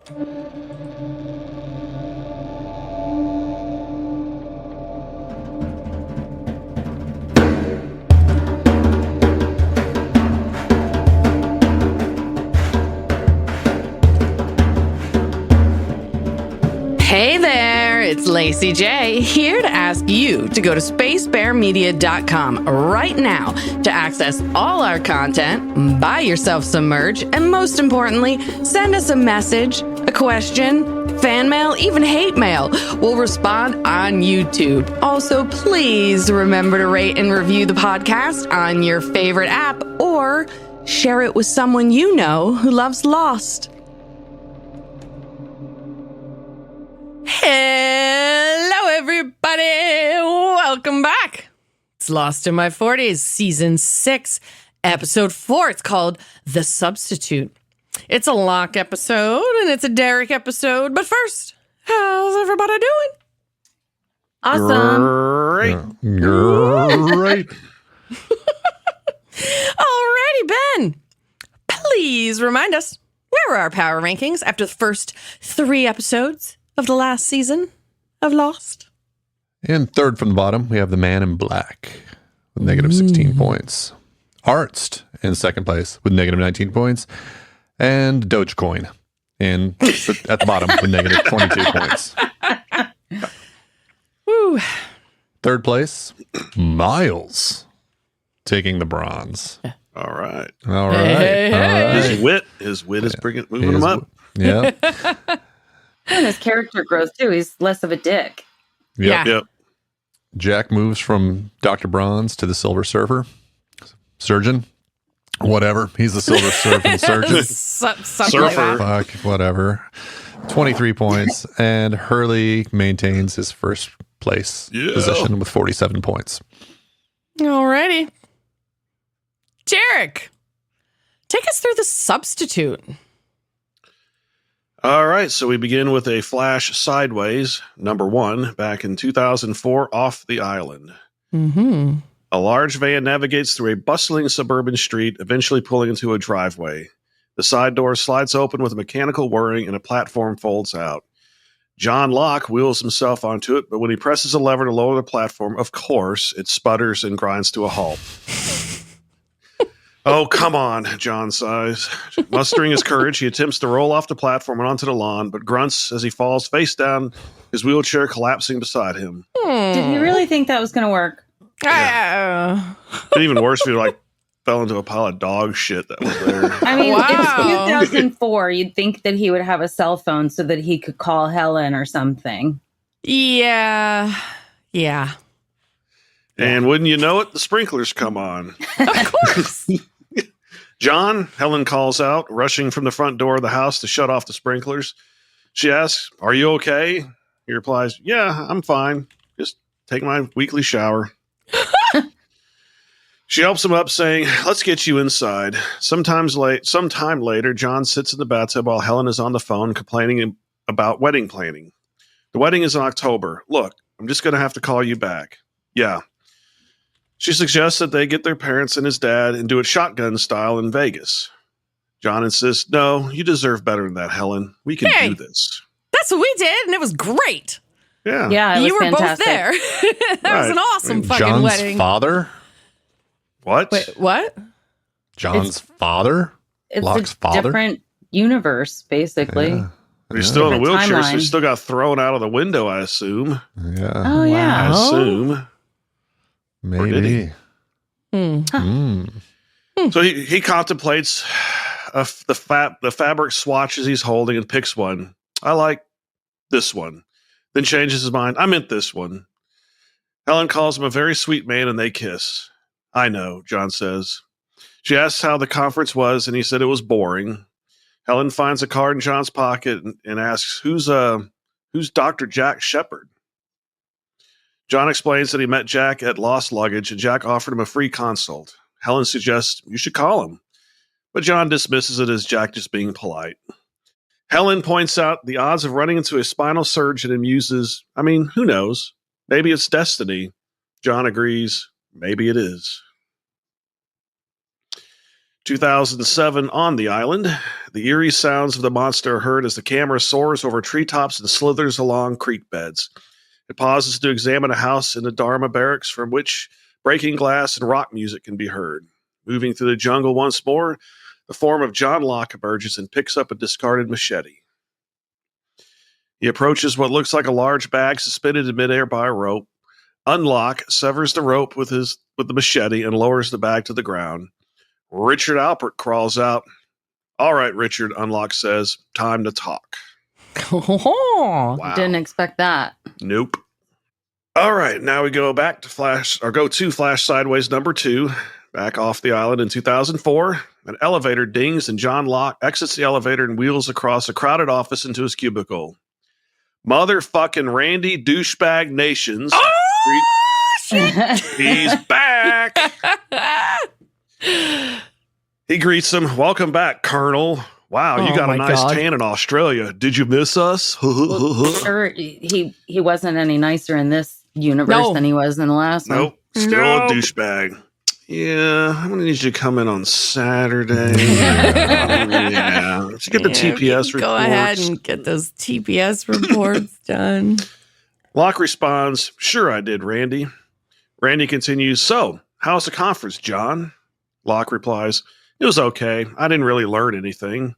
Hey there, it's Lacey J, here to ask you to go to spacebearmedia.com right now to access all our content, buy yourself some merch, and most importantly, send us a message, a question, fan mail, even hate mail. We'll respond on YouTube. Also, please remember to rate and review the podcast on your favorite app or share it with someone you know who loves Lost. Hello, everybody. Welcome back. It's Lost in My 40s, Season 6, Episode 4. It's called The Substitute. It's a Locke episode, and it's a Derek episode. But first, how's everybody doing? Awesome. Great. Alrighty, Ben. Please remind us, where are our power rankings after the first 3 episodes of the last season of Lost? And third from the bottom, we have the Man in Black with negative 16 points. Arzt in second place with negative 19 points. And Dogecoin at the bottom with negative 22 points. Woo. Third place, Miles taking the bronze. All right. All right. Hey, All right. His wit is moving him up. Yeah. And his character growth, too. He's less of a dick. Yeah. Yep. Jack moves from Dr. Bronze to the Silver Surgeon. Whatever. He's the Silver Surgeon. Something like that. Fuck, whatever. 23 points. And Hurley maintains his first place position with 47 points. Alrighty. Jarek, take us through The Substitute. All right. So we begin with a flash sideways, number 1, back in 2004, off the island. Mm-hmm. A large van navigates through a bustling suburban street, eventually pulling into a driveway. The side door slides open with a mechanical whirring and a platform folds out. John Locke wheels himself onto it, but when he presses a lever to lower the platform, of course, it sputters and grinds to a halt. Oh, come on, John sighs. Mustering his courage, he attempts to roll off the platform and onto the lawn, but grunts as he falls face down, his wheelchair collapsing beside him. Did you really think that was going to work? It'd be even worse if you fell into a pile of dog shit that was there. I mean, Wow. It's 2004. You'd think that he would have a cell phone so that he could call Helen or something. Yeah. And wouldn't you know it, the sprinklers come on. Of course. John, Helen calls out, rushing from the front door of the house to shut off the sprinklers. She asks, "Are you okay?" He replies, "Yeah, I'm fine. Just take my weekly shower." She helps him up, saying, "Let's get you inside." Sometime later, John sits in the bathtub while Helen is on the phone complaining about wedding planning. The wedding is in October. "Look, I'm just going to have to call you back." "Yeah." She suggests that they get their parents and his dad and do it shotgun style in Vegas. John insists, "No, you deserve better than that, Helen. We can do this." That's what we did, and it was great. Yeah. Yeah, it was You were fantastic. both there. That was an awesome fucking John's wedding. father? What? Wait, what? John's father? It's Locke's a father? different universe, basically. Yeah. He's still in a Different wheelchair, so timeline. he still got thrown out of the window, I assume. Yeah. Oh, yeah. I assume. Or did he? Hmm. So he contemplates the fabric swatches he's holding and picks one. "I like this one." Then changes his mind. "I meant this one." Helen calls him a very sweet man and they kiss. "I know," John says. She asks how the conference was and he said it was boring. Helen finds a card in John's pocket and asks, who's Dr. Jack Shepard? John explains that he met Jack at Lost Luggage and Jack offered him a free consult. Helen suggests you should call him, but John dismisses it as Jack just being polite. Helen points out the odds of running into a spinal surgeon and muses, who knows? Maybe it's destiny. John agrees, maybe it is. 2007 on the island. The eerie sounds of the monster are heard as the camera soars over treetops and slithers along creek beds. It pauses to examine a house in the Dharma barracks from which breaking glass and rock music can be heard. Moving through the jungle once more, the form of John Locke emerges and picks up a discarded machete. He approaches what looks like a large bag suspended in midair by a rope. Unlock severs the rope with the machete and lowers the bag to the ground. Richard Alpert crawls out. All right, Richard, Unlock says, time to talk. Oh, Wow. Didn't expect that. Nope. All right, now we go back to Flash Sideways number 2, back off the island in 2004. An elevator dings and John Locke exits the elevator and wheels across a crowded office into his cubicle. Motherfucking Randy douchebag nations. He's back. He greets him. Welcome back, Colonel. Wow, you got a nice tan in Australia. Did you miss us? Sure, he wasn't any nicer in this universe than he was in the last one. Nope. Still a douchebag. Yeah, I'm going to need you to come in on Saturday. Yeah. Let's get the TPS reports. Go ahead and get those TPS reports done. Locke responds, sure I did, Randy. Randy continues, so, how's the conference, John? Locke replies, it was okay. I didn't really learn anything.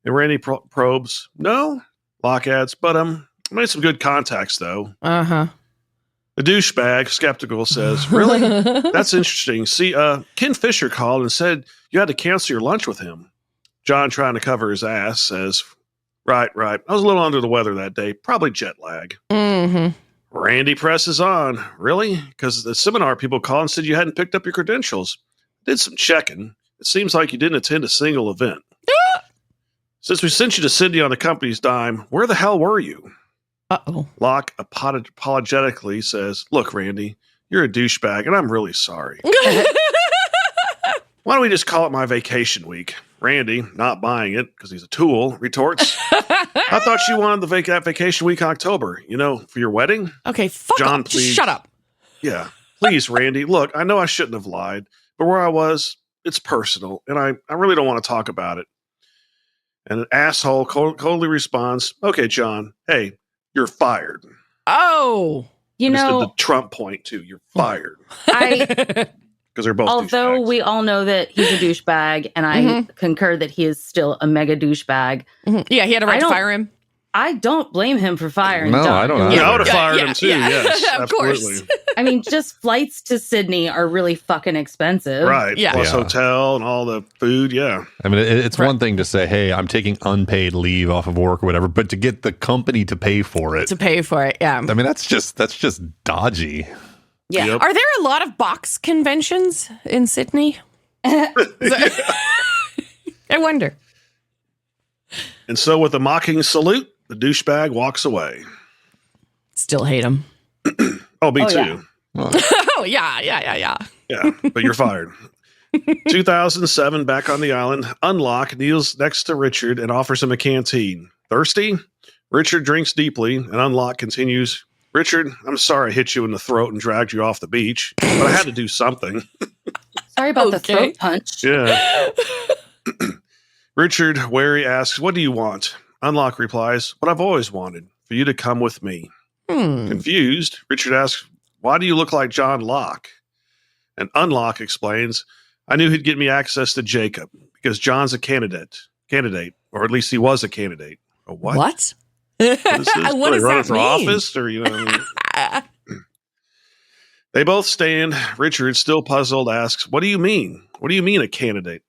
And Randy probes, no? Locke adds, but I made some good contacts, though. Uh-huh. The douchebag, skeptical, says, really? That's interesting. See, Ken Fisher called and said you had to cancel your lunch with him. John, trying to cover his ass, says, right. I was a little under the weather that day. Probably jet lag. Mm-hmm. Randy presses on. Really? Because the seminar people called and said you hadn't picked up your credentials. Did some checking. It seems like you didn't attend a single event. Since we sent you to Sydney on the company's dime, where the hell were you? Uh-oh. Locke apologetically says, look, Randy, you're a douchebag, and I'm really sorry. Why don't we just call it my vacation week? Randy, not buying it because he's a tool, retorts, I thought you wanted that vacation week in October, for your wedding? Okay, fuck John, off. please. Just shut up. Yeah, please, Randy. Look, I know I shouldn't have lied, but where I was, it's personal, and I really don't want to talk about it. And an asshole coldly responds, okay, John, hey, you're fired. Oh. The Trump point, too. You're fired. Because they're both although douchebags. we all know that he's a douchebag, and I concur that he is still a mega douchebag. Mm-hmm. Yeah, he had a right to fire him. I don't blame him for firing. No, I don't know. I would have fired him, too. Yeah. Yes, Of absolutely. course. I mean, just flights to Sydney are really fucking expensive. Right. Yeah. Plus Yeah. hotel and all the food. Yeah. I mean, it's one thing to say, hey, I'm taking unpaid leave off of work or whatever, but to get the company to pay for it. To pay for it, yeah. I mean, that's just dodgy. Yeah. Yep. Are there a lot of box conventions in Sydney? I wonder. And so with a mocking salute, the douchebag walks away. Still hate him. Oh, me too. yeah. Oh, yeah. Yeah, but you're fired. 2007, back on the island, Unlock kneels next to Richard and offers him a canteen. Thirsty? Richard drinks deeply, and Unlock continues, Richard, I'm sorry I hit you in the throat and dragged you off the beach, but I had to do something. Sorry about the throat punch. Yeah. Richard, wary, asks, what do you want? Unlock replies, what I've always wanted, for you to come with me. Confused, Richard asks, why do you look like John Locke? And Unlock explains, I knew he'd get me access to Jacob because John's a candidate, or at least he was a candidate. A what? What? What does running that for mean? office, or They both stand. Richard, still puzzled, asks, what do you mean? What do you mean a candidate?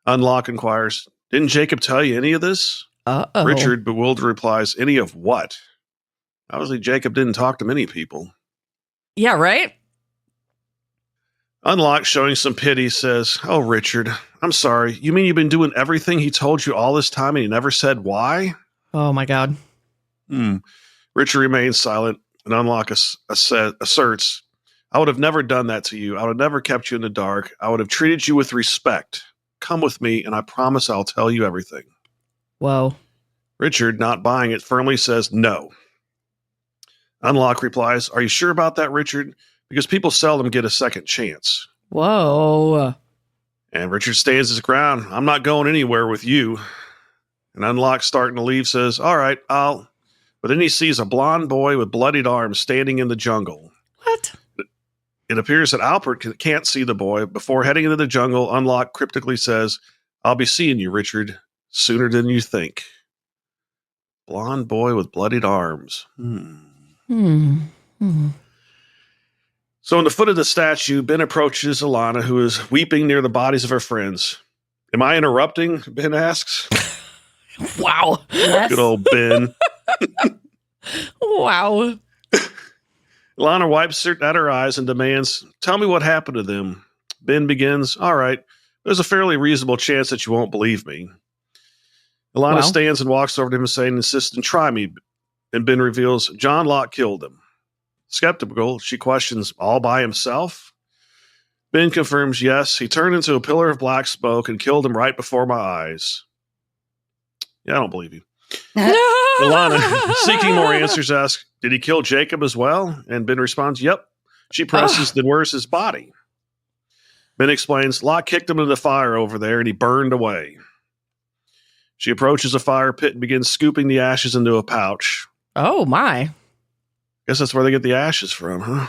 Unlock inquires, didn't Jacob tell you any of this? Uh-oh. Richard, bewildered, replies, any of what? Obviously, Jacob didn't talk to many people. Yeah, right? Unlock, showing some pity, says, oh, Richard, I'm sorry. You mean you've been doing everything he told you all this time and he never said why? Oh, my God. Richard remains silent, and Unlock asserts, I would have never done that to you. I would have never kept you in the dark. I would have treated you with respect. Come with me, and I promise I'll tell you everything. Whoa. Richard, not buying it, firmly says no. Unlock replies, are you sure about that, Richard? Because people seldom get a second chance. Whoa. And Richard stands his ground. I'm not going anywhere with you. And Unlock, starting to leave, says, all right, I'll. But then he sees a blonde boy with bloodied arms standing in the jungle. What? It appears that Alpert can't see the boy. Before heading into the jungle, Unlock cryptically says, I'll be seeing you, Richard, sooner than you think. Blonde boy with bloodied arms. So in the foot of the statue, Ben approaches Alana, who is weeping near the bodies of her friends. Am I interrupting? Ben asks. Wow. Yes. Good old Ben. Wow. Alana wipes at her eyes and demands, tell me what happened to them. Ben begins, all right, there's a fairly reasonable chance that you won't believe me. Alana stands and walks over to him saying, insist and try me. And Ben reveals, John Locke killed him. Skeptical, she questions, all by himself? Ben confirms, yes, he turned into a pillar of black smoke and killed him right before my eyes. Yeah, I don't believe you. Alana, seeking more answers, asks, did he kill Jacob as well? And Ben responds, yep. She presses, then where's his body? Ben explains, Locke kicked him into the fire over there and he burned away. She approaches a fire pit and begins scooping the ashes into a pouch. Oh, my. Guess that's where they get the ashes from, huh?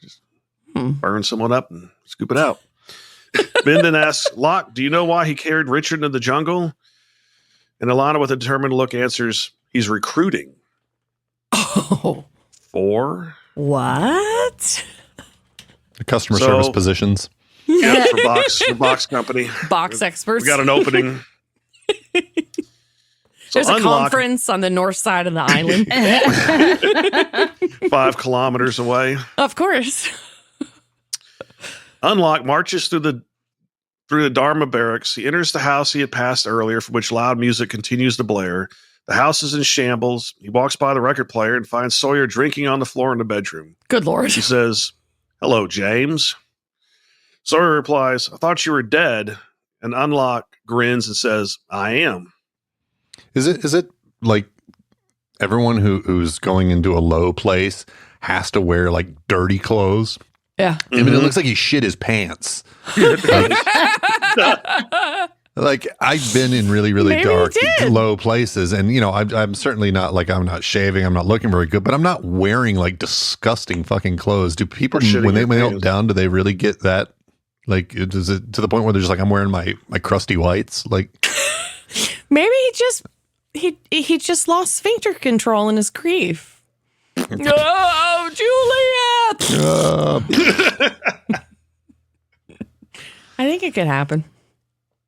Just burn someone up and scoop it out. Ben then asks, Locke, do you know why he carried Richard into the jungle? And Alana, with a determined look, answers, he's recruiting. Oh. For? What? The customer service positions. Yeah, for box company. Box experts. We got an opening. There's a conference on the north side of the island. 5 kilometers away. Of course. Unlock marches through the Dharma barracks. He enters the house he had passed earlier, from which loud music continues to blare. The house is in shambles. He walks by the record player and finds Sawyer drinking on the floor in the bedroom. Good Lord. He says, hello, James. Sawyer replies, I thought you were dead. And Unlock grins and says, I am. Is it like everyone who's going into a low place has to wear like dirty clothes? Yeah. I mean, it looks like he shit his pants. Like I've been in really, really dark, low places. And, you know, I'm certainly not like, I'm not shaving. I'm not looking very good, but I'm not wearing like disgusting fucking clothes. Do people, when they melt down, do they really get that? Like, is it to the point where they're just like, I'm wearing my crusty whites? Like, maybe he just lost sphincter control in his grief. Oh, Juliet! I think it could happen.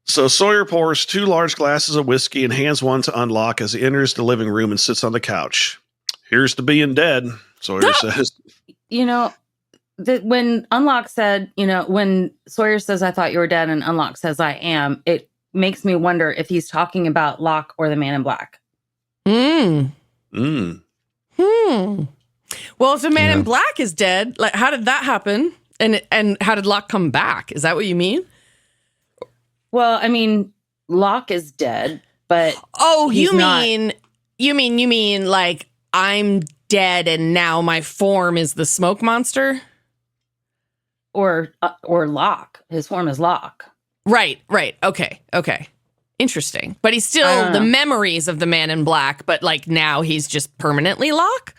So Sawyer pours 2 large glasses of whiskey and hands one to Unlock as he enters the living room and sits on the couch. Here's to being dead, Sawyer says. You know, when Unlock said, when Sawyer says, I thought you were dead, and Unlock says, I am, it makes me wonder if he's talking about Locke or the Man in Black. Well, if the Man in Black is dead, like, how did that happen? And how did Locke come back? Is that what you mean? Well, I mean, Locke is dead, but you mean like I'm dead and now my form is the smoke monster? Or Locke. His form is Locke. Right. Okay. Interesting. But he's still the memories of the Man in Black, but like now he's just permanently Locke?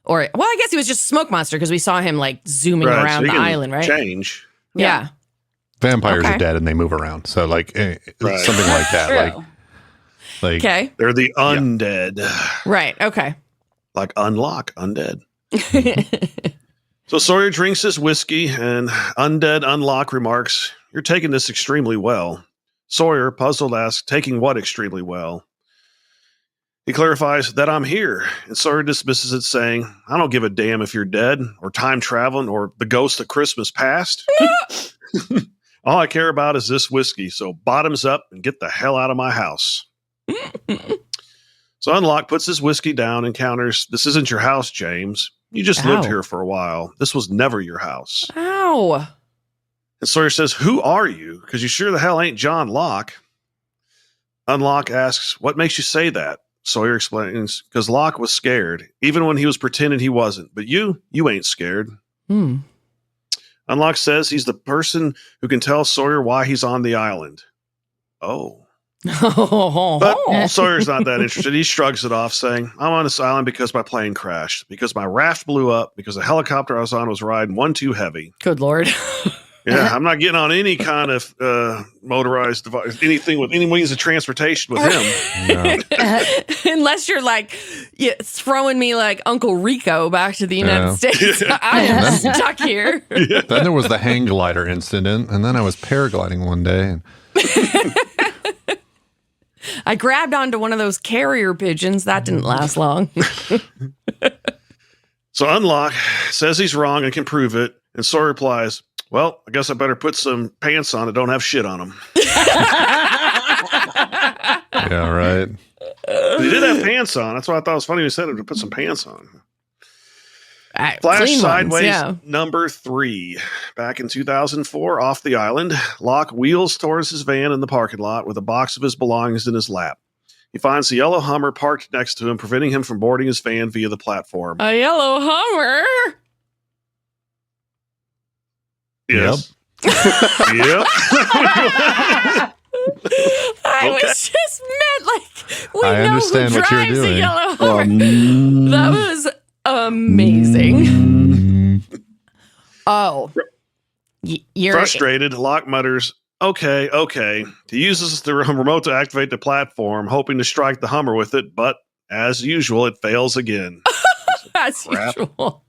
Or, well, I guess he was just smoke monster because we saw him like zooming around the island, right? Change. Yeah. Vampires are dead and they move around. So like something like that. True. Like okay. They're the undead. Right. Okay. Like Unlock, undead. So Sawyer drinks his whiskey and undead Unlock remarks, you're taking this extremely well. Sawyer, puzzled, asks, taking what extremely well? He clarifies that I'm here, and Sawyer dismisses it, saying, I don't give a damn if you're dead, or time traveling, or the ghost of Christmas past. All I care about is this whiskey, so bottoms up and get the hell out of my house. So Unlock puts his whiskey down and counters, this isn't your house, James. You just lived here for a while. This was never your house. Ow. And Sawyer says, who are you? Because you sure the hell ain't John Locke. Unlock asks, what makes you say that? Sawyer explains, because Locke was scared, even when he was pretending he wasn't. But you ain't scared. Unlock says he's the person who can tell Sawyer why he's on the island. Oh. But Sawyer's not that interested. He shrugs it off, saying, I'm on this island because my plane crashed, because my raft blew up, because the helicopter I was on was riding one too heavy. Good Lord. Yeah, I'm not getting on any kind of motorized device, anything with any means of transportation with him. No. Unless you're like throwing me like Uncle Rico back to the United States. I am stuck here. Then there was the hang glider incident, and then I was paragliding one day. And I grabbed onto one of those carrier pigeons. That didn't last long. So Unlock says he's wrong and can prove it. And Sawyer replies, well, I guess I better put some pants on that don't have shit on them. yeah, right. He did have pants on. That's why I thought it was funny when he said it, to put some pants on. Flash Clean sideways, ones, number 3. Back in 2004, off the island, Locke wheels towards his van in the parking lot with a box of his belongings in his lap. He finds the yellow Hummer parked next to him, preventing him from boarding his van via the platform. A yellow Hummer? Yes. Yep. I was just meant like we I know understand who what you're drives a doing. yellow Hummer. That was amazing. Oh, you're Frustrated, Locke mutters, okay. He uses the remote to activate the platform, hoping to strike the Hummer with it, but as usual, it fails again. as Crap. usual.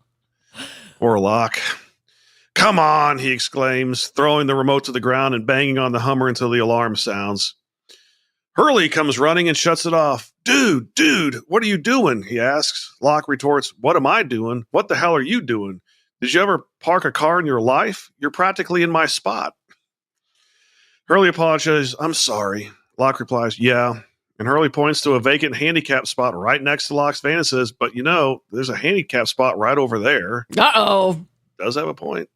Poor Locke. Come on, he exclaims, throwing the remote to the ground and banging on the Hummer until the alarm sounds. Hurley comes running and shuts it off. Dude, what are you doing? He asks. Locke retorts, what am I doing? What the hell are you doing? Did you ever park a car in your life? You're practically in my spot. Hurley apologizes. I'm sorry. Locke replies, yeah. And Hurley points to a vacant handicap spot right next to Locke's van and says, but there's a handicap spot right over there. Uh-oh. Does have a point.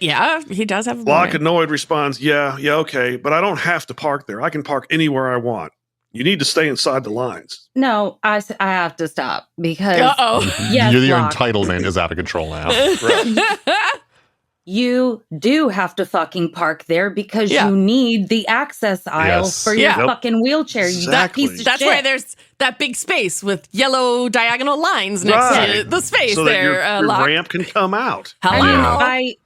Yeah, he does have a Locke, point. annoyed, responds, yeah, okay, but I don't have to park there. I can park anywhere I want. You need to stay inside the lines. No, I have to stop because Uh-oh. Your Locke, entitlement is out of control now. you do have to fucking park there because Yeah. you need the access aisle Yes. for your Yeah. fucking wheelchair. You Exactly. piece of That's shit. why there's that big space with yellow diagonal lines next to Right. the space So there. that your Locke. ramp can come out. Hello.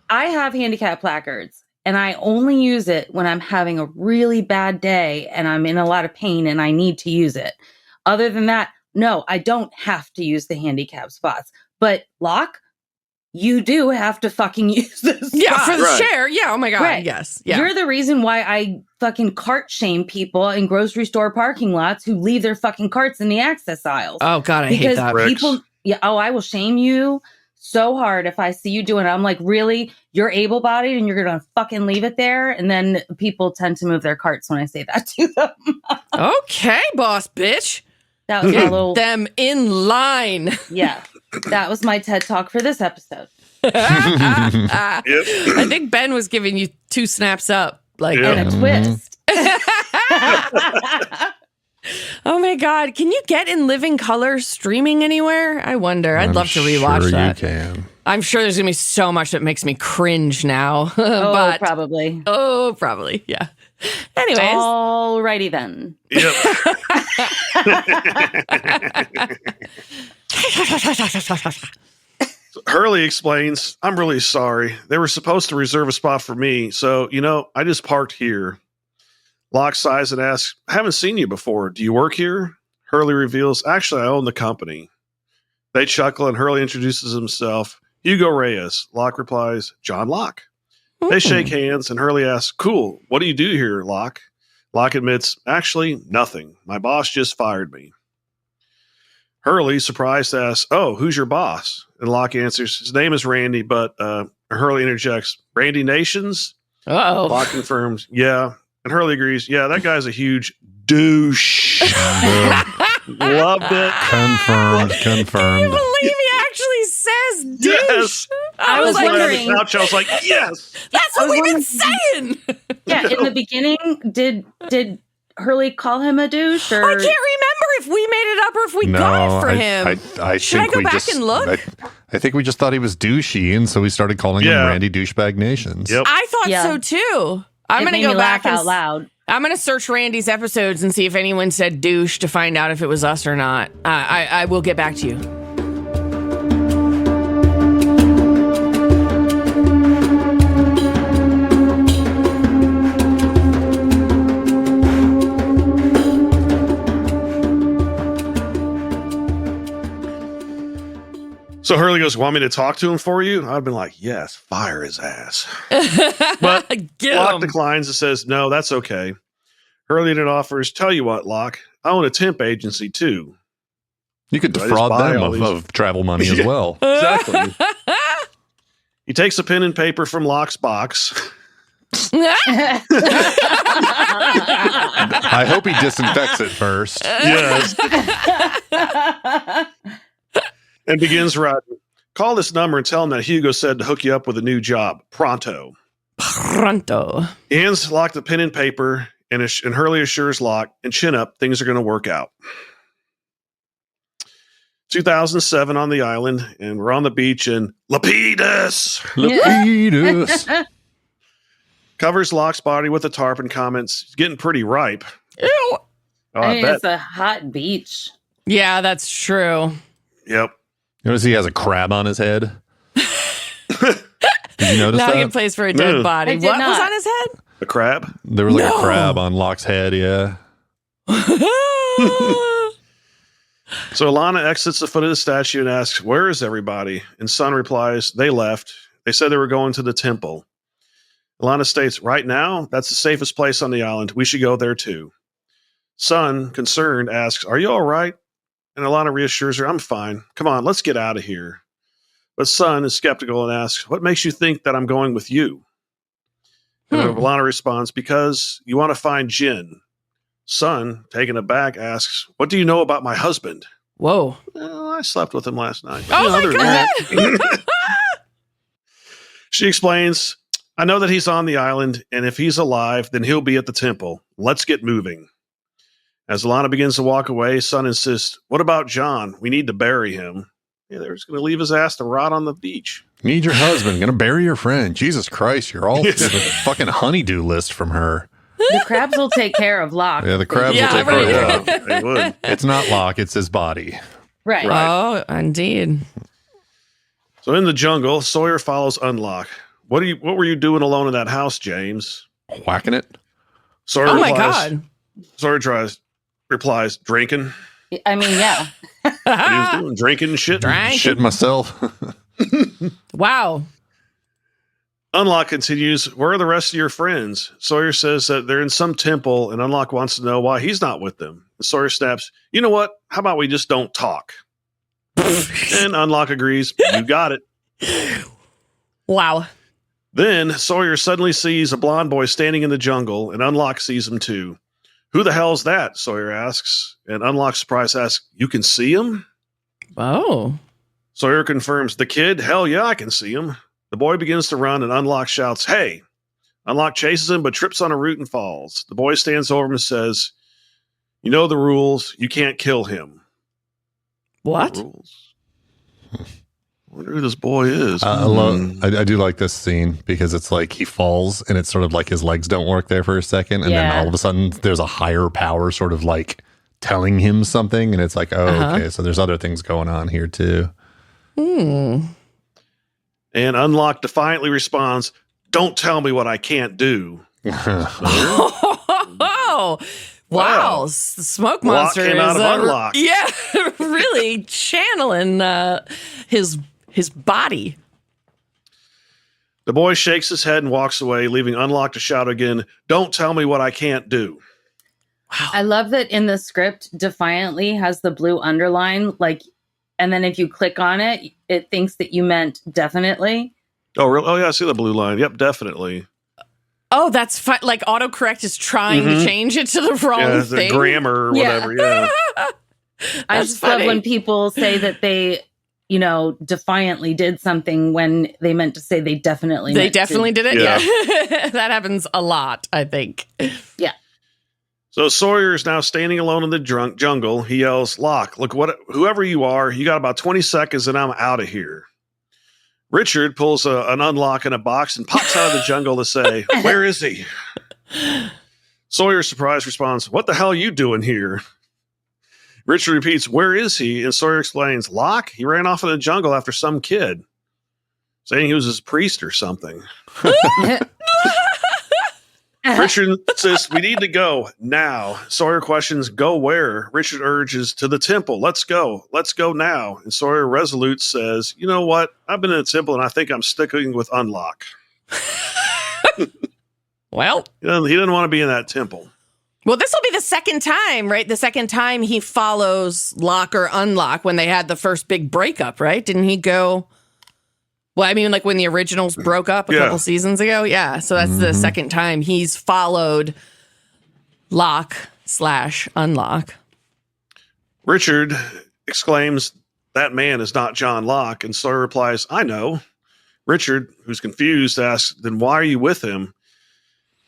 I have handicap placards and I only use it when I'm having a really bad day and I'm in a lot of pain and I need to use it. Other than that, no, I don't have to use the handicap spots. But Locke, you do have to fucking use this. Yeah, for the Right. chair. Yeah, oh my God. Right. Yes. Yeah. You're the reason why I fucking cart shame people in grocery store parking lots who leave their fucking carts in the access aisles. Oh God, I hate Because that. Bricks. people, I will shame you so hard if I see you doing it. I'm like, really? You're able-bodied and you're going to fucking leave it there? And then people tend to move their carts when I say that to them. Okay, boss bitch. That was my Get little, them in line. yeah. That was my TED Talk for this episode. I think Ben was giving you 2 snaps up. Like, Yeah. And a twist. oh my God. Can you get in living color streaming anywhere? I wonder. I'd love to rewatch sure that. You can. I'm sure there's going to be so much that makes me cringe now. Oh, but, probably. Oh, probably. Yeah. Anyways. Alrighty then. Yep. Hurley explains, I'm really sorry. They were supposed to reserve a spot for me, so, I just parked here. Locke sighs and asks, I haven't seen you before. Do you work here? Hurley reveals, actually, I own the company. They chuckle and Hurley introduces himself. Hugo Reyes. Locke replies, John Locke. They shake hands and Hurley asks, cool, what do you do here, Locke? Locke admits, actually, nothing. My boss just fired me. Hurley, surprised, asks, oh, who's your boss? And Locke answers, his name is Randy, but Hurley interjects, Randy Nations? Uh-oh. Locke confirms, yeah. And Hurley agrees, yeah, that guy's a huge douche. Loved it. Confirmed. Can you believe he actually says douche? Yes. I was Laying on the wondering. couch, I was like, yes. That's what we've been saying. Yeah, in the beginning, did Hurley call him a douche? Or I can't remember if we made it up or if we got it for him. I Should I think go we back just, and look? I think we just thought he was douchey, and so we started calling him Randy Douchebag Nations. Yep. I thought so too. I'm going to go back out loud. I'm going to search Randy's episodes and see if anyone said douche to find out if it was us or not. I will get back to you. So Hurley goes, want me to talk to him for you? I've been like, yes, fire his ass. But Locke declines and says, no, that's okay. Hurley then offers, tell you what, Locke, I own a temp agency too. You could defraud them of travel money as well. Exactly. He takes a pen and paper from Locke's box. I hope he disinfects it first. Yes. And begins writing. Call this number and tell him that Hugo said to hook you up with a new job. Pronto. He hands Locke the pen and paper, and Hurley assures Locke, and chin up, things are going to work out. 2007 on the island, and we're on the beach in Lapidus. Covers Locke's body with a tarp and comments, it's getting pretty ripe. Ew. Oh, I bet. It's a hot beach. Yeah, that's true. Yep. Notice he has a crab on his head. Did you notice Not that? a good place for a dead body. What was on his head? A crab? There was like a crab on Locke's head, yeah. So Alana exits the foot of the statue and asks, where is everybody? And Sun replies, they left. They said they were going to the temple. Alana states, right now, that's the safest place on the island. We should go there too. Sun, concerned, asks, are you all right? And Alana reassures her, I'm fine. Come on, let's get out of here. But Sun is skeptical and asks, what makes you think that I'm going with you? And Alana responds, because you want to find Jin. Sun, taken aback, asks, what do you know about my husband? Whoa. Well, I slept with him last night. Oh, my God. She explains, I know that he's on the island, and if he's alive, then he'll be at the temple. Let's get moving. As Alana begins to walk away, Sun insists, what about John? We need to bury him. Yeah, they're just going to leave his ass to rot on the beach. Need your husband. Going to bury your friend. Jesus Christ, you're all with a fucking honeydew list from her. The crabs will take care of Locke. Yeah, the crabs will take care of Locke. They would. It's not Locke, it's his body. Right. Oh, indeed. So in the jungle, Sawyer follows Unlock. What were you doing alone in that house, James? Whacking it? Sawyer Oh, my God. Sawyer replies, drinking. I mean, yeah. What he was doing, drinking and shit. Shit myself. Wow. Unlock continues, where are the rest of your friends? Sawyer says that they're in some temple, and Unlock wants to know why he's not with them. And Sawyer snaps, you know what? How about we just don't talk? And Unlock agrees, you got it. Wow. Then Sawyer suddenly sees a blonde boy standing in the jungle, and Unlock sees him too. Who the hell's that? Sawyer asks. And Unlock, surprised, asks, you can see him? Oh. Sawyer confirms, the kid? Hell yeah, I can see him. The boy begins to run, and Unlock shouts, hey! Unlock chases him, but trips on a root and falls. The boy stands over him and says, you know the rules. You can't kill him. What? Rules? I wonder who this boy is. I do like this scene because it's like he falls and it's sort of like his legs don't work there for a second. And then all of a sudden there's a higher power sort of like telling him something. And it's like, oh, okay. So there's other things going on here too. And Unlock defiantly responds, don't tell me what I can't do. Oh, wow. The smoke monster came out of Unlock. Yeah, really channeling his body. The boy shakes his head and walks away, leaving Unlock to shout again, don't tell me what I can't do. Wow. I love that in the script, defiantly has the blue underline, like, and then if you click on it, it thinks that you meant definitely. Oh, really? Oh, yeah, I see the blue line. Yep, definitely. Oh, that's fun. Like autocorrect is trying to change it to the wrong thing. The grammar or whatever, yeah. I just love when people say that they, defiantly did something when they meant to say they definitely did it. Yeah. That happens a lot, I think. Yeah. So Sawyer is now standing alone in the jungle. He yells, Locke, look, whoever you are, you got about 20 seconds and I'm out of here. Richard pulls an unlock in a box and pops out of the jungle to say, "Where is he?" Sawyer, surprised, responds, "What the hell are you doing here?" Richard repeats, "Where is he?" And Sawyer explains, "Locke, he ran off in the jungle after some kid, saying he was his priest or something." Richard says, "We need to go now." Sawyer questions, "Go where?" Richard urges, "To the temple. Let's go. Let's go now." And Sawyer, resolute, says, "You know what? I've been in the temple and I think I'm sticking with Unlock." Well, He didn't want to be in that temple. Well, this will be the second time, right? The second time he follows Locke or Unlock when they had the first big breakup, right? Didn't he go? Well, I mean, like when the originals broke up a couple seasons ago. Yeah. So that's the second time he's followed Locke/Unlock. Richard exclaims, "That man is not John Locke." And Sawyer replies, "I know." Richard, who's confused, asks, "Then why are you with him?"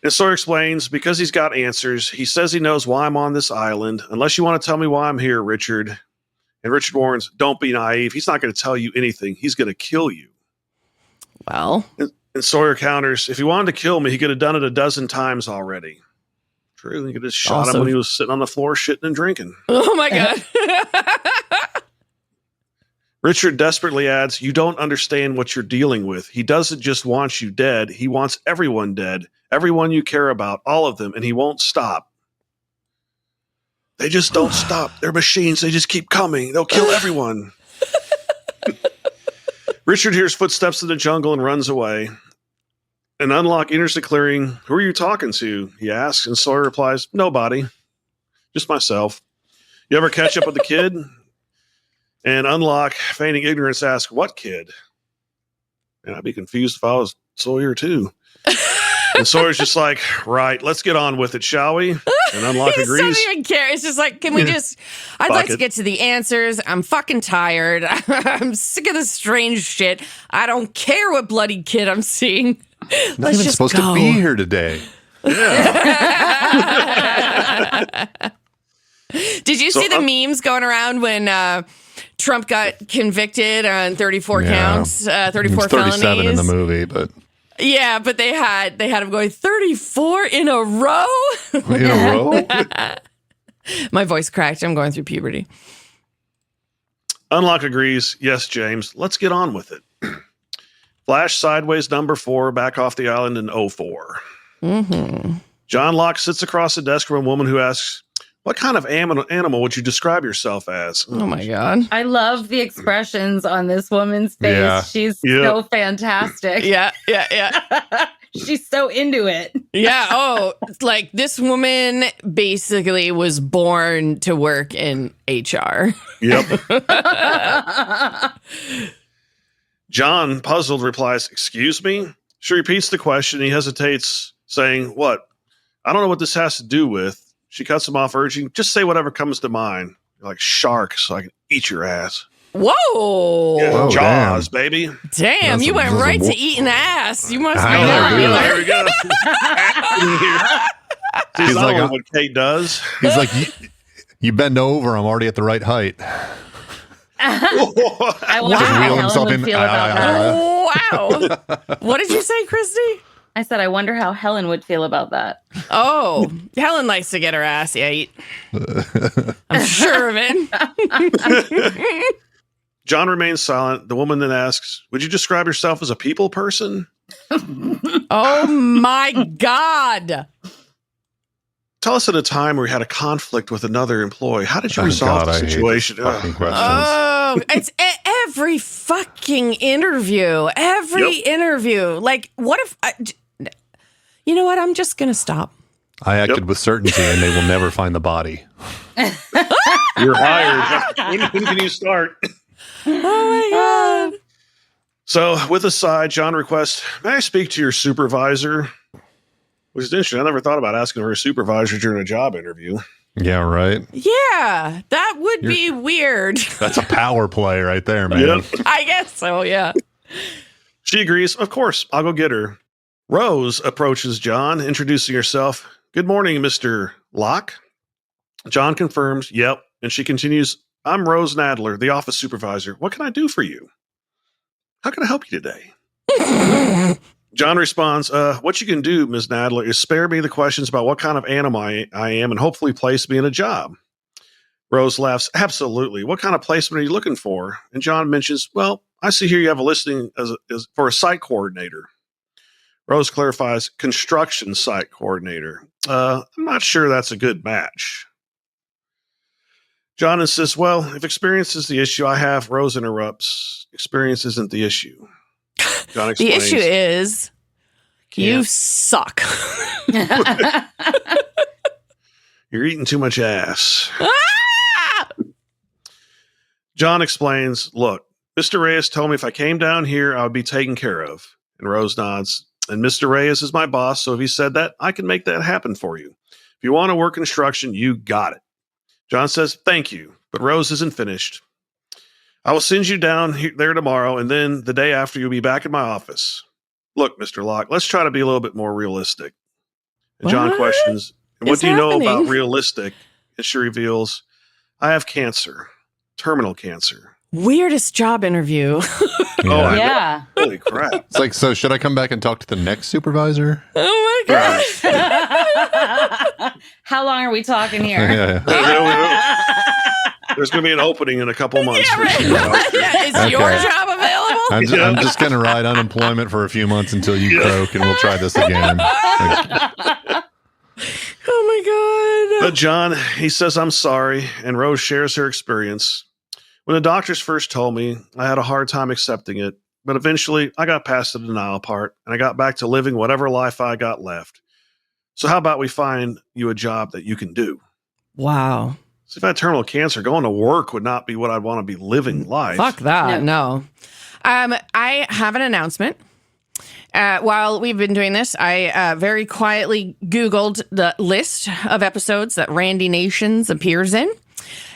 And Sawyer explains, "Because he's got answers. He says he knows why I'm on this island. Unless you want to tell me why I'm here, Richard." And Richard warns, "Don't be naive. He's not going to tell you anything. He's going to kill you." Well, and Sawyer counters, "If he wanted to kill me, he could have done it a dozen times already." True, he could have shot him when he was sitting on the floor shitting and drinking. Oh my God. Richard desperately adds, "You don't understand what you're dealing with. He doesn't just want you dead. He wants everyone dead. Everyone you care about, all of them, and he won't stop. They just don't stop. They're machines. They just keep coming. They'll kill everyone." Richard hears footsteps in the jungle and runs away. And Unlock enters the clearing. "Who are you talking to?" he asks, and Sawyer replies, "Nobody. Just myself. You ever catch up with the kid?" And Unlock, feigning ignorance, asks, "What kid?" And I'd be confused if I was Sawyer too. And Sawyer's just like, "Right, let's get on with it, shall we?" And Unlock He agrees. doesn't even care. It's just like, can we just, I'd like to get to the answers. I'm fucking tired. I'm sick of this strange shit. I don't care what bloody kid I'm seeing. Not Let's even just supposed go. to be here today. Yeah. Did you see the memes going around when Trump got convicted on 34 counts, 34 37 felonies? in the movie, but Yeah, but they had him going 34 in a row. in a row? My voice cracked. I'm going through puberty. Unlock agrees. "Yes, James, let's get on with it." Flash sideways number 4 back off the island in 04. John Locke sits across the desk from a woman who asks, "What kind of animal would you describe yourself as?" Oh my God. I love the expressions on this woman's face. Yeah. She's so fantastic. Yeah. She's so into it. Yeah. Oh, like this woman basically was born to work in HR. Yep. John, puzzled, replies, "Excuse me?" She repeats the question. He hesitates, saying, "What? I don't know what this has to do with." She cuts him off, urging, "Just say whatever comes to mind. You're like shark, so I can eat your ass." Whoa. Yeah, Whoa, Jaws, baby. Damn, you went right to eating ass. You must be I know, really dude. like, There we go. He's like, like what Kate does. He's like, you bend over, I'm already at the right height. I wonder Just how wheel Helen himself would in. feel about that. wow. What did you say, Christy? I said, I wonder how Helen would feel about that. Oh, Helen likes to get her ass ate. I'm sure of it. John remains silent. The woman then asks, "Would you describe yourself as a people person?" Oh my God. Tell us at a time where you had a conflict with another employee. How did you resolve the situation? Fucking questions. Oh, it's every fucking interview. Every interview. Like, what if you know what? I'm just going to stop. I acted with certainty, and they will never find the body. You're hired. When can you start? Oh my God. So, with a sigh, John requests, "May I speak to your supervisor?" Which is interesting. I never thought about asking for a supervisor during a job interview. Yeah, right. Yeah, that would be weird. That's a power play right there, man. Yep. I guess so, yeah. She agrees. "Of course, I'll go get her." Rose approaches John, introducing herself. "Good morning, Mr. Locke." John confirms, "Yep." And she continues, "I'm Rose Nadler, the office supervisor. What can I do for you?" How can I help you today? John responds, what you can do, Ms. Nadler, is spare me the questions about what kind of animal I am and hopefully place me in a job. Rose laughs, absolutely. What kind of placement are you looking for? And John mentions, well, I see here you have a listing as for a site coordinator. Rose clarifies, construction site coordinator. I'm not sure that's a good match. John insists, well, if experience is the issue I have, Rose interrupts. Experience isn't the issue. John explains. The issue is you suck. You're eating too much ass. Ah! John explains, look, Mr. Reyes told me if I came down here, I would be taken care of. And Rose nods. And Mr. Reyes is my boss, so if he said that, I can make that happen for you. If you want to work construction, you got it. John says, thank you, but Rose isn't finished. I will send you down there tomorrow, and then the day after, you'll be back in my office. Look, Mr. Locke, let's try to be a little bit more realistic. And John questions, and what do you know about realistic? And she reveals, I have cancer, terminal cancer. Weirdest job interview. Oh, yeah. Holy crap. It's like, so should I come back and talk to the next supervisor? Oh my gosh. How long are we talking here? There's going to be an opening in a couple months. Yeah, right. Is your job available? I'm just going to ride unemployment for a few months until you croak, and we'll try this again. Oh my God. But John, he says, I'm sorry, and Rose shares her experience. When the doctors first told me, I had a hard time accepting it, but eventually I got past the denial part, and I got back to living whatever life I got left. So how about we find you a job that you can do? Wow. So if I had terminal cancer, going to work would not be what I'd want to be living life. Fuck that. No. I have an announcement. While we've been doing this, I very quietly Googled the list of episodes that Randy Nations appears in.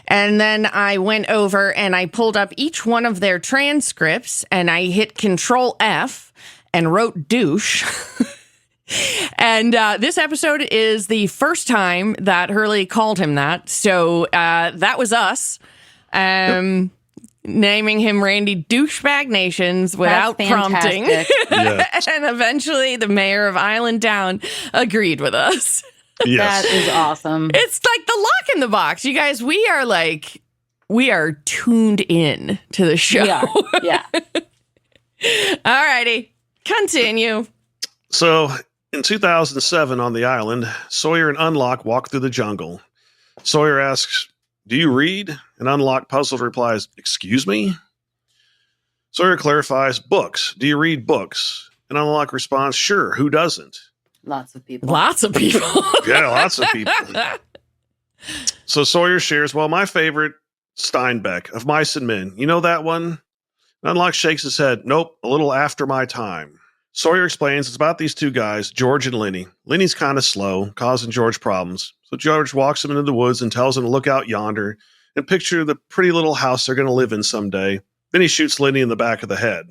And then I went over and I pulled up each one of their transcripts and I hit Control F and wrote douche. And this episode is the first time that Hurley called him that. So that was us. Naming him Randy Douchebag Nations without prompting. Yes. And eventually the mayor of Island Town agreed with us. Yes. That is awesome. It's like the Lock in the Box. You guys, we are tuned in to the show. Yeah. All righty. Continue. So in 2007 on the island, Sawyer and Unlock walk through the jungle. Sawyer asks, do you read? And Unlock, puzzled, replies, excuse me? Sawyer clarifies, books. Do you read books? And Unlock responds, sure, who doesn't? Lots of people. Yeah, lots of people. So Sawyer shares, well, my favorite, Steinbeck, of Mice and Men. You know that one? And Unlock shakes his head, nope, a little after my time. Sawyer explains it's about these two guys, George and Lenny. Lenny's kind of slow, causing George problems. So George walks him into the woods and tells him to look out yonder and picture the pretty little house they're going to live in someday. Then he shoots Lenny in the back of the head.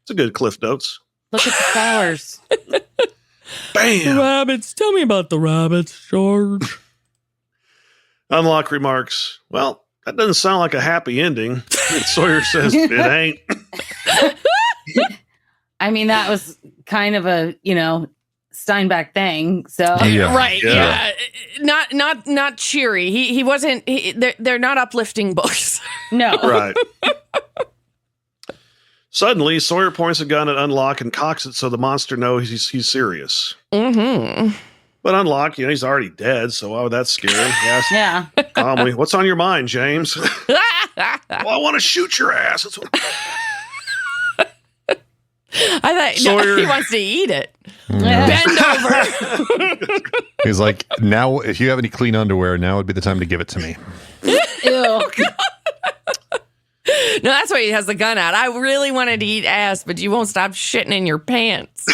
It's a good Cliff Notes. Look at the flowers. Bam! The rabbits. Tell me about the rabbits, George. Unlock remarks, well, that doesn't sound like a happy ending. And Sawyer says, it ain't. I mean, that was kind of a, Steinbeck thing. So Yeah. Right. Yeah. Yeah. Not cheery. He wasn't. They're not uplifting books. no. Right. Suddenly, Sawyer points a gun at Unlock and cocks it so the monster knows he's serious. Mm-hmm. But Unlock, he's already dead, so why would that scare him? He asks Yeah. calmly, what's on your mind, James? Well, I want to shoot your ass. That's what... I thought Sawyer. he wants to eat it. Yeah. Bend over. He's like, now, if you have any clean underwear, now would be the time to give it to me. Ew. No, that's why he has the gun out. I really wanted to eat ass, but you won't stop shitting in your pants.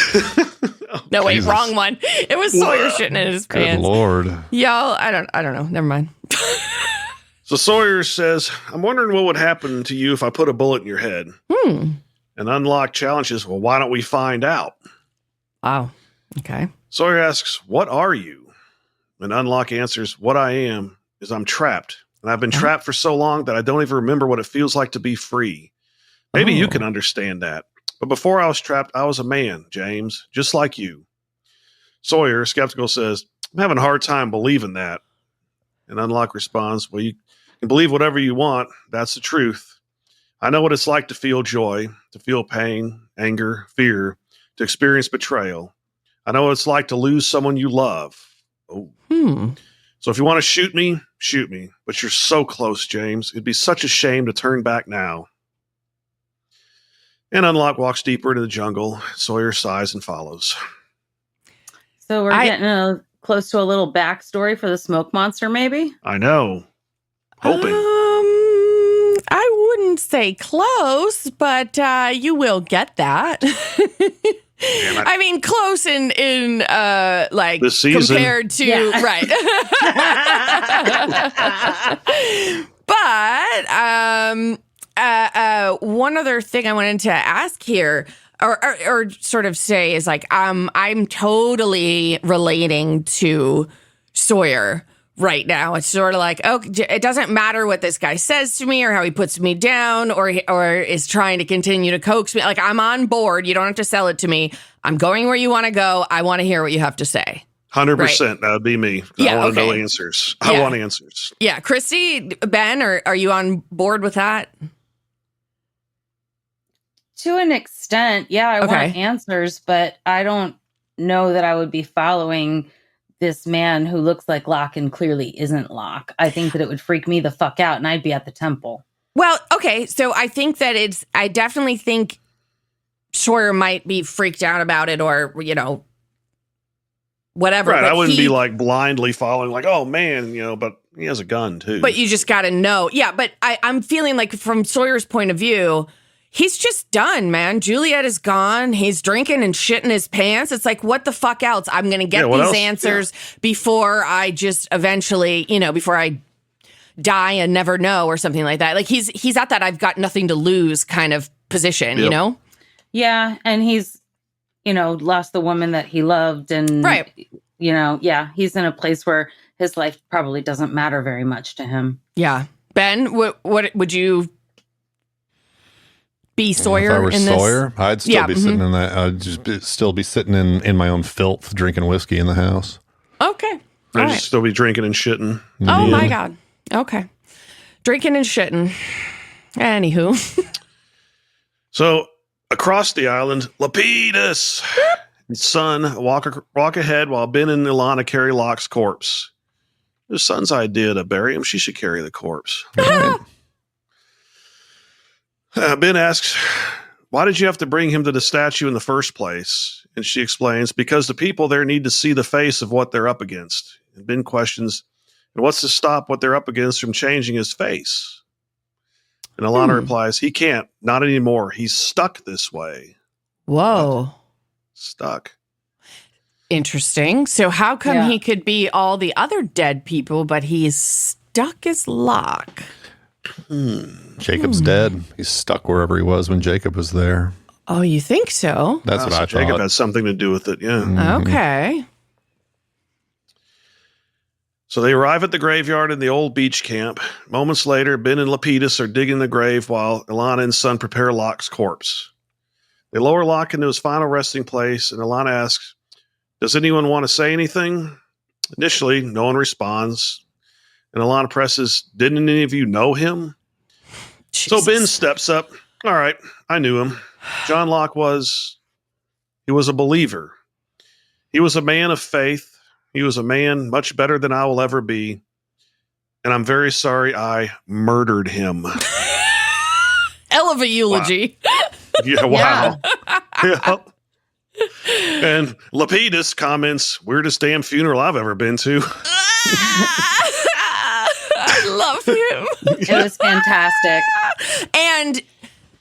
No, wait, Jesus. wrong one. It was Sawyer shitting in his Good pants. Lord. Y'all, I don't know. Never mind. So Sawyer says, I'm wondering what would happen to you if I put a bullet in your head. And Unlock challenges, well, why don't we find out? Wow. Okay. Sawyer asks, what are you? And Unlock answers, what I am is I'm trapped. And I've been trapped for so long that I don't even remember what it feels like to be free. Maybe you Oh. can understand that. But before I was trapped, I was a man, James, just like you. Sawyer, skeptical, says, I'm having a hard time believing that. And Unlock responds, well, you can believe whatever you want. That's the truth. I know what it's like to feel joy, to feel pain, anger, fear, to experience betrayal. I know what it's like to lose someone you love. Oh. So if you want to shoot me, but you're so close, James. It'd be such a shame to turn back now. And Unlock walks deeper into the jungle. Sawyer sighs and follows. So we're getting close to a little backstory for the smoke monster, maybe? I know. Hoping. I wouldn't say close, but you will get that. I mean, close in like this season compared to right. But one other thing I wanted to ask here, or sort of say, is like I'm totally relating to Sawyer right now. It's sort of like, oh, it doesn't matter what this guy says to me or how he puts me down or is trying to continue to coax me. Like, I'm on board. You don't have to sell it to me. I'm going where you want to go. I want to hear what you have to say. 100%. Right. That would be me. Yeah, I want to know okay. answers. I want answers. Yeah. Christy, Ben, are you on board with that? To an extent, yeah, I want answers, but I don't know that I would be following this man who looks like Locke and clearly isn't Locke. I think that it would freak me the fuck out and I'd be at the temple. Well, okay. So I think that I definitely think Sawyer might be freaked out about it or, you know, whatever. Right. But I wouldn't be like blindly following, like, oh man, you know, but he has a gun too. But you just got to know. Yeah. But I'm feeling like from Sawyer's point of view, he's just done, man. Juliet is gone. He's drinking and shitting his pants. It's like, what the fuck else? I'm going to get these answers before I just eventually, you know, before I die and never know or something like that. Like he's at that I've got nothing to lose kind of position, you know? Yeah. And he's, you know, lost the woman that he loved. And, you know, he's in a place where his life probably doesn't matter very much to him. Yeah. Ben, what would you be Sawyer if I were in Sawyer, this? I'd still be sitting in that. I'd still be sitting in my own filth, drinking whiskey in the house. Okay. I'd just still be drinking and shitting. Oh my God. Okay. Drinking and shitting. Anywho. So across the island, Lapidus and Son walk ahead while Ben and Ilana carry Locke's corpse. It was Son's idea to bury him. She should carry the corpse. Ben asks, why did you have to bring him to the statue in the first place? And she explains, because the people there need to see the face of what they're up against. And Ben questions, and what's to stop what they're up against from changing his face? And Ilana replies, he can't, not anymore. He's stuck this way. Whoa. What? Stuck. Interesting. So how come he could be all the other dead people, but he's stuck as Locke? Jacob's dead. He's stuck wherever he was when Jacob was there. Oh, you think so? That's what I thought. Jacob had something to do with it, yeah. Okay. So they arrive at the graveyard in the old beach camp. Moments later, Ben and Lapidus are digging the grave while Ilana and Son prepare Locke's corpse. They lower Locke into his final resting place, and Ilana asks, does anyone want to say anything? Initially, no one responds. And Ilana presses, didn't any of you know him? Jesus. So Ben steps up. All right, I knew him. John Locke he was a believer. He was a man of faith. He was a man much better than I will ever be. And I'm very sorry I murdered him. Hell of a eulogy. Wow. Yeah. And Lapidus comments, weirdest damn funeral I've ever been to. I love him. It was fantastic. And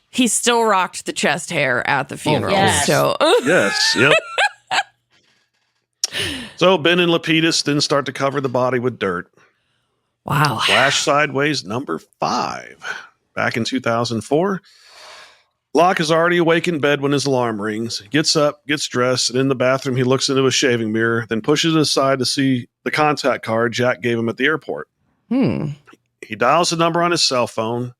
he still rocked the chest hair at the funeral. Yes. So Yes. Yep. So Ben and Lapidus then start to cover the body with dirt. wow. Flash sideways, number 5. Back in 2004, Locke is already awake in bed when his alarm rings. He gets up, gets dressed, and in the bathroom he looks into a shaving mirror, then pushes it aside to see the contact card Jack gave him at the airport. He dials the number on his cell phone, and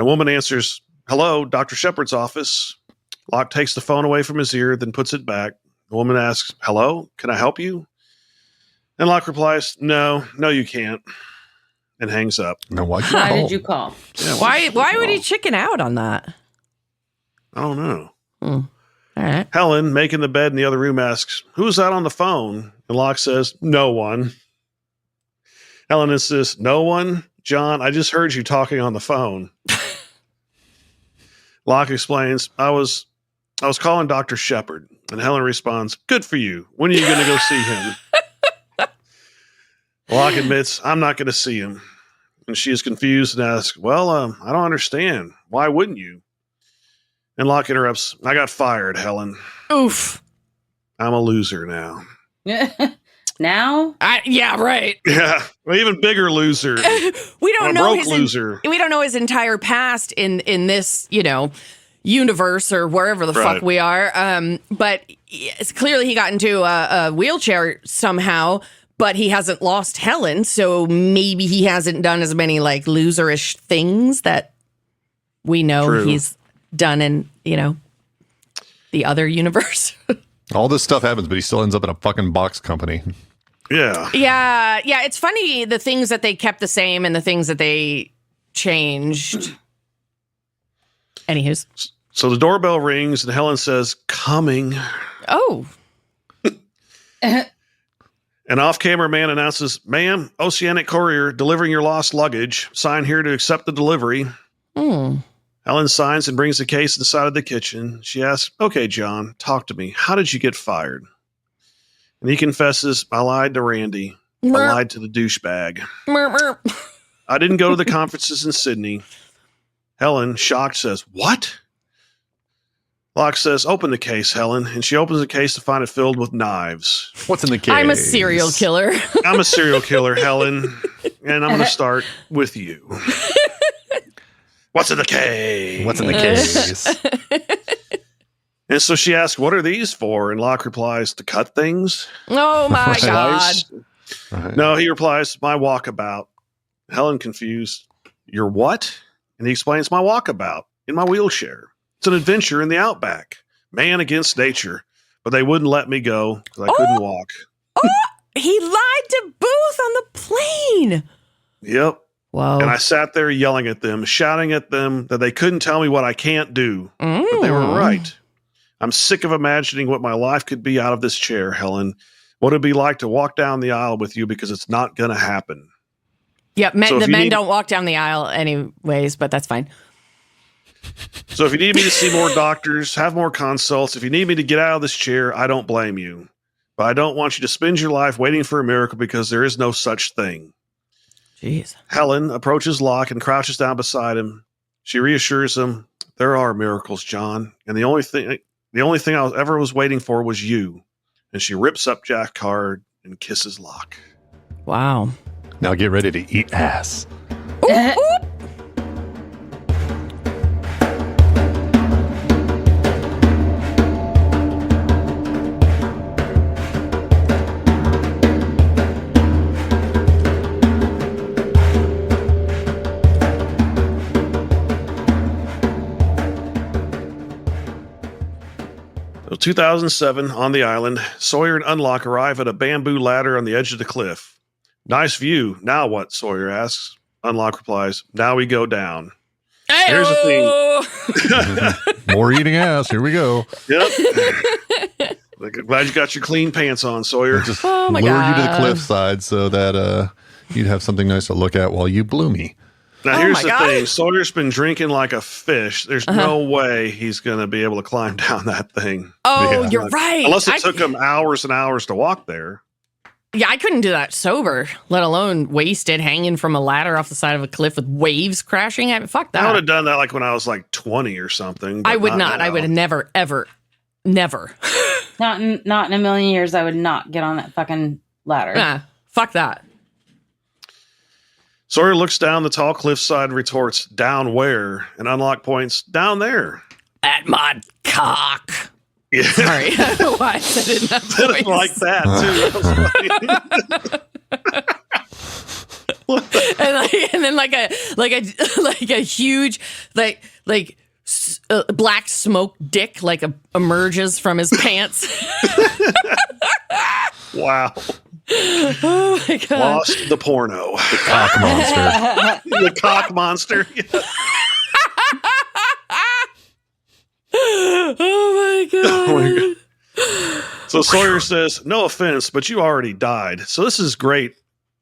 a woman answers, hello, Dr. Shepard's office. Locke takes the phone away from his ear, then puts it back. The woman asks, hello, can I help you? And Locke replies, no, you can't. And hangs up. Now, why did you call? Yeah, Why would he chicken out on that? I don't know. All right. Helen, making the bed in the other room, asks, who's that on the phone? And Locke says, no one. Helen insists, no one? John, I just heard you talking on the phone. Locke explains, I was calling Dr. Shepard. And Helen responds, good for you. When are you going to go see him? Locke admits, I'm not going to see him. And she is confused and asks, well, I don't understand. Why wouldn't you? And Locke interrupts, I got fired, Helen. Oof. I'm a loser now. Now? Yeah, right. Yeah, an even bigger loser. We don't I'm a know broke his loser. we don't know his entire past in this, universe or wherever the fuck we are. But it's clearly he got into a wheelchair somehow, but he hasn't lost Helen, so maybe he hasn't done as many like loserish things that we know he's done in, the other universe. All this stuff happens, but he still ends up in a fucking box company. Yeah. Yeah. It's funny the things that they kept the same and the things that they changed. Anywho's. So the doorbell rings and Helen says, coming. Oh. An off-camera man announces, ma'am, Oceanic Courier delivering your lost luggage. Sign here to accept the delivery. Helen signs and brings the case inside of the kitchen. She asks, okay, John, talk to me. How did you get fired? And he confesses, I lied to Randy. I lied to the douchebag. I didn't go to the conferences in Sydney. Helen, shocked, says, what? Locke says, open the case, Helen. And she opens the case to find it filled with knives. What's in the case? I'm a serial killer. I'm a serial killer, Helen. And I'm going to start with you. What's in the case? What's in the case? And so she asks, what are these for? And Locke replies, to cut things. Oh, my God. Right. No, he replies, my walkabout. Helen confused, your what? And he explains, my walkabout in my wheelchair. It's an adventure in the outback. Man against nature. But they wouldn't let me go because I couldn't walk. He lied to Booth on the plane. Yep. Whoa. And I sat there yelling at them, shouting at them that they couldn't tell me what I can't do. But they were right. I'm sick of imagining what my life could be out of this chair, Helen. What it'd be like to walk down the aisle with you because it's not going to happen. Yep. The men don't walk down the aisle anyways, but that's fine. So if you need me to see more doctors, have more consults, if you need me to get out of this chair, I don't blame you. But I don't want you to spend your life waiting for a miracle because there is no such thing. Jeez. Helen approaches Locke and crouches down beside him. She reassures him, there are miracles, John. And the only thing I ever was waiting for was you. And she rips up Jack Card and kisses Locke. Wow. Now get ready to eat ass. Oop. 2007, on the island, Sawyer and Unlock arrive at a bamboo ladder on the edge of the cliff. Nice view. Now what? Sawyer asks. Unlock replies, now we go down. Here's the thing. More eating ass. Here we go. Yep. Glad you got your clean pants on, Sawyer. Just Oh my lure you to the God. cliffside so that you'd have something nice to look at while you blew me. Now, Oh here's my the God. thing. Sawyer's been drinking like a fish. There's no way he's going to be able to climb down that thing. Oh, Yeah. you're right. Unless it took him hours and hours to walk there. Yeah, I couldn't do that sober, let alone wasted, hanging from a ladder off the side of a cliff with waves crashing at me. Fuck I would that. have done that like when I was like 20 or something. but I would not. I now. would have never, ever, never. Not in a million years. I would not get on that fucking ladder. Nah, fuck that. Sawyer looks down the tall cliffside and retorts, down where? And Unlock points, down there. At my cock. Yeah. Sorry. I don't know why I said it in that I didn't voice. like that, too. That was funny. And then like a huge like black smoke dick like emerges from his pants. Wow. Oh my god! Lost the porno. The cock monster. The cock monster. Yeah. Oh my god! Oh my God. So Sawyer says, "No offense, but you already died. So this is great.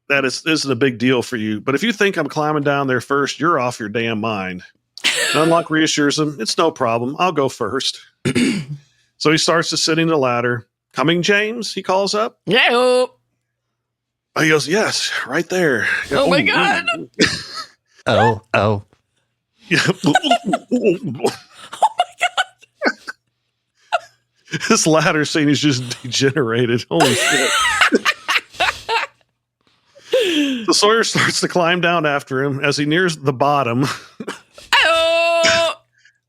This isn't a big deal for you. But if you think I'm climbing down there first, you're off your damn mind." And Unlock reassures him, "It's no problem. I'll go first." So he starts descending the ladder. "Coming, James?" he calls up. Yeah. He goes, "Yes, right there." Oh my god! Oh. Yeah. This ladder scene is just degenerated. Holy shit. So Sawyer starts to climb down after him. As he nears the bottom,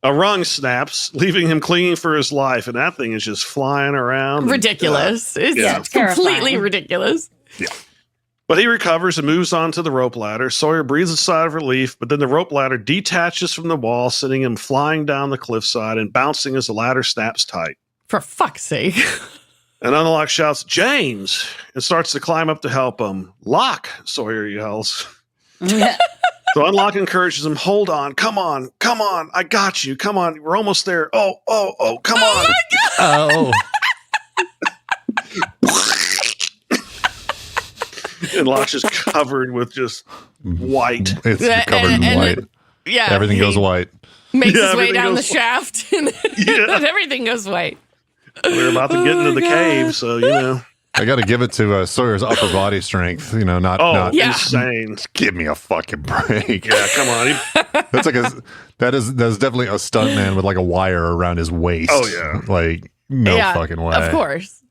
a rung snaps, leaving him clinging for his life. And that thing is just flying around. Ridiculous. It's completely terrifying. ridiculous. Yeah. But he recovers and moves on to the rope ladder. Sawyer breathes a sigh of relief, but then the rope ladder detaches from the wall, sending him flying down the cliffside and bouncing as the ladder snaps tight. For fuck's sake. And Unlock shouts, "James!" and starts to climb up to help him. "Locke!" Sawyer yells. So Unlock encourages him, "Hold on, come on, I got you, come on, we're almost there. Oh, come on." Oh. And Locke's just covered with just white. It's covered in white. Yeah. Everything goes white. Makes Yeah, his way everything down the goes shaft. And Yeah. everything goes white. We're about to get into the cave, so I got to give it to Sawyer's upper body strength. Not Yeah. insane. give me a fucking break. Yeah, come on. That's definitely a stuntman with like a wire around his waist. Oh, yeah. Like no fucking way. Of course.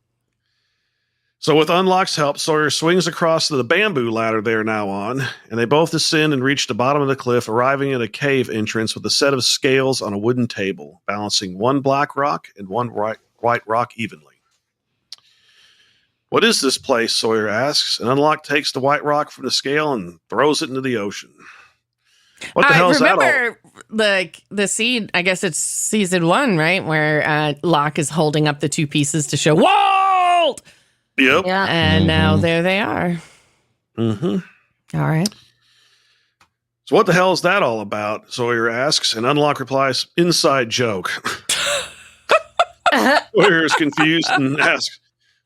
So with Unlock's help, Sawyer swings across to the bamboo ladder they are now on, and they both descend and reach the bottom of the cliff, arriving at a cave entrance with a set of scales on a wooden table, balancing one black rock and one white rock evenly. "What is this place?" Sawyer asks, and Unlock takes the white rock from the scale and throws it into the ocean. What the hell is that all? Remember the scene, I guess it's season 1, right? Where Locke is holding up the two pieces to show, Walt! Yep. Yeah. And now there they are. Mm-hmm. All right. So what the hell is that all about? Sawyer asks, and Unlock replies, "Inside joke." Sawyer is confused and asks,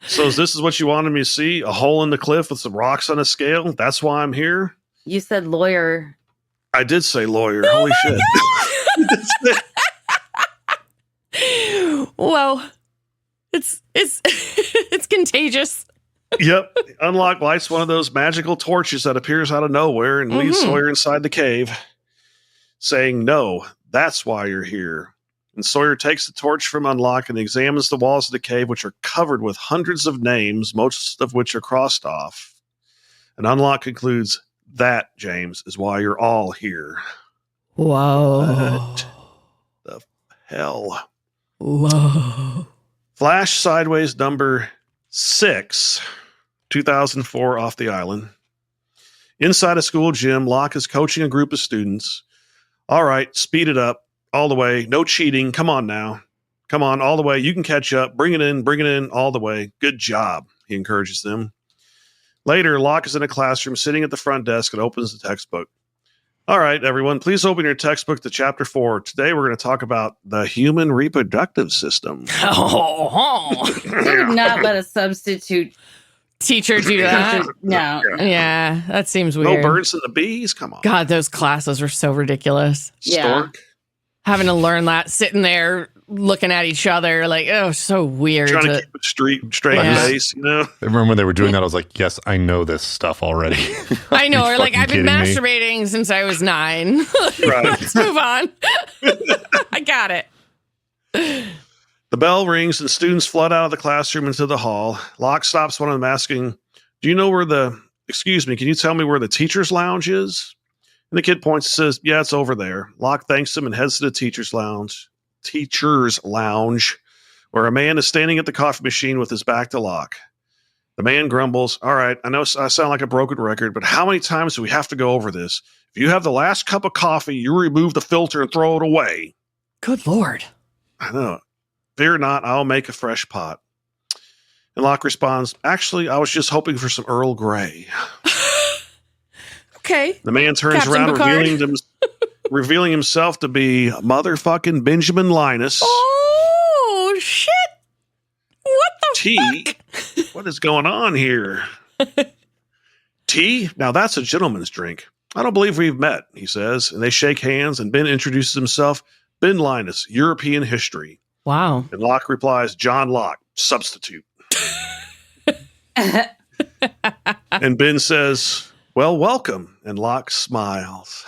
"So this is what you wanted me to see? A hole in the cliff with some rocks on a scale? That's why I'm here?" You said lawyer. I did say lawyer. Holy shit. Well, it's it's contagious. Yep. Unlock lights one of those magical torches that appears out of nowhere and leads Sawyer inside the cave, saying, "No, that's why you're here." And Sawyer takes the torch from Unlock and examines the walls of the cave, which are covered with hundreds of names, most of which are crossed off. And Unlock concludes, "That, James, is why you're all here." Whoa. What the hell? Whoa. Flash sideways number 6, 2004, off the island. Inside a school gym, Locke is coaching a group of students. "All right, speed it up. All the way. No cheating. Come on now. Come on, all the way. You can catch up. Bring it in, all the way. Good job," he encourages them. Later, Locke is in a classroom sitting at the front desk and opens the textbook. "All right, everyone, please open your textbook to chapter 4. Today we're going to talk about the human reproductive system." Could not let a substitute Teacher do that? No. Yeah, that seems No weird. birds and the bees? Come on. God, those classes were so ridiculous. Yeah. Stork. Having to learn that, sitting there looking at each other, like, oh, so weird. Trying to keep it straight Yeah. face, I remember when they were doing that, I was like, yes, I know this stuff already. I know, Are or you like, fucking I've been kidding me? masturbating since I was 9. Right. Let's move on. I got it. The bell rings and students flood out of the classroom into the hall. Locke stops one of them asking, "Do you know where can you tell me where the teacher's lounge is?" And the kid points and says, "Yeah, it's over there." Locke thanks him and heads to the teacher's lounge, where a man is standing at the coffee machine with his back to Locke. The man grumbles, "All right, I know I sound like a broken record, but how many times do we have to go over this? If you have the last cup of coffee, you remove the filter and throw it away." Good Lord. I know. Fear not, I'll make a fresh pot. And Locke responds, actually, I was just hoping for some Earl Grey. Okay. The man turns Captain around, Picard. revealing himself to be motherfucking Benjamin Linus. Oh, shit. What the T, what is going on here? Tea? Now that's a gentleman's drink. I don't believe we've met, he says, and they shake hands, and Ben introduces himself, Ben Linus, European history. Wow. And Locke replies, John Locke, substitute. And Ben says, well, welcome. And Locke smiles.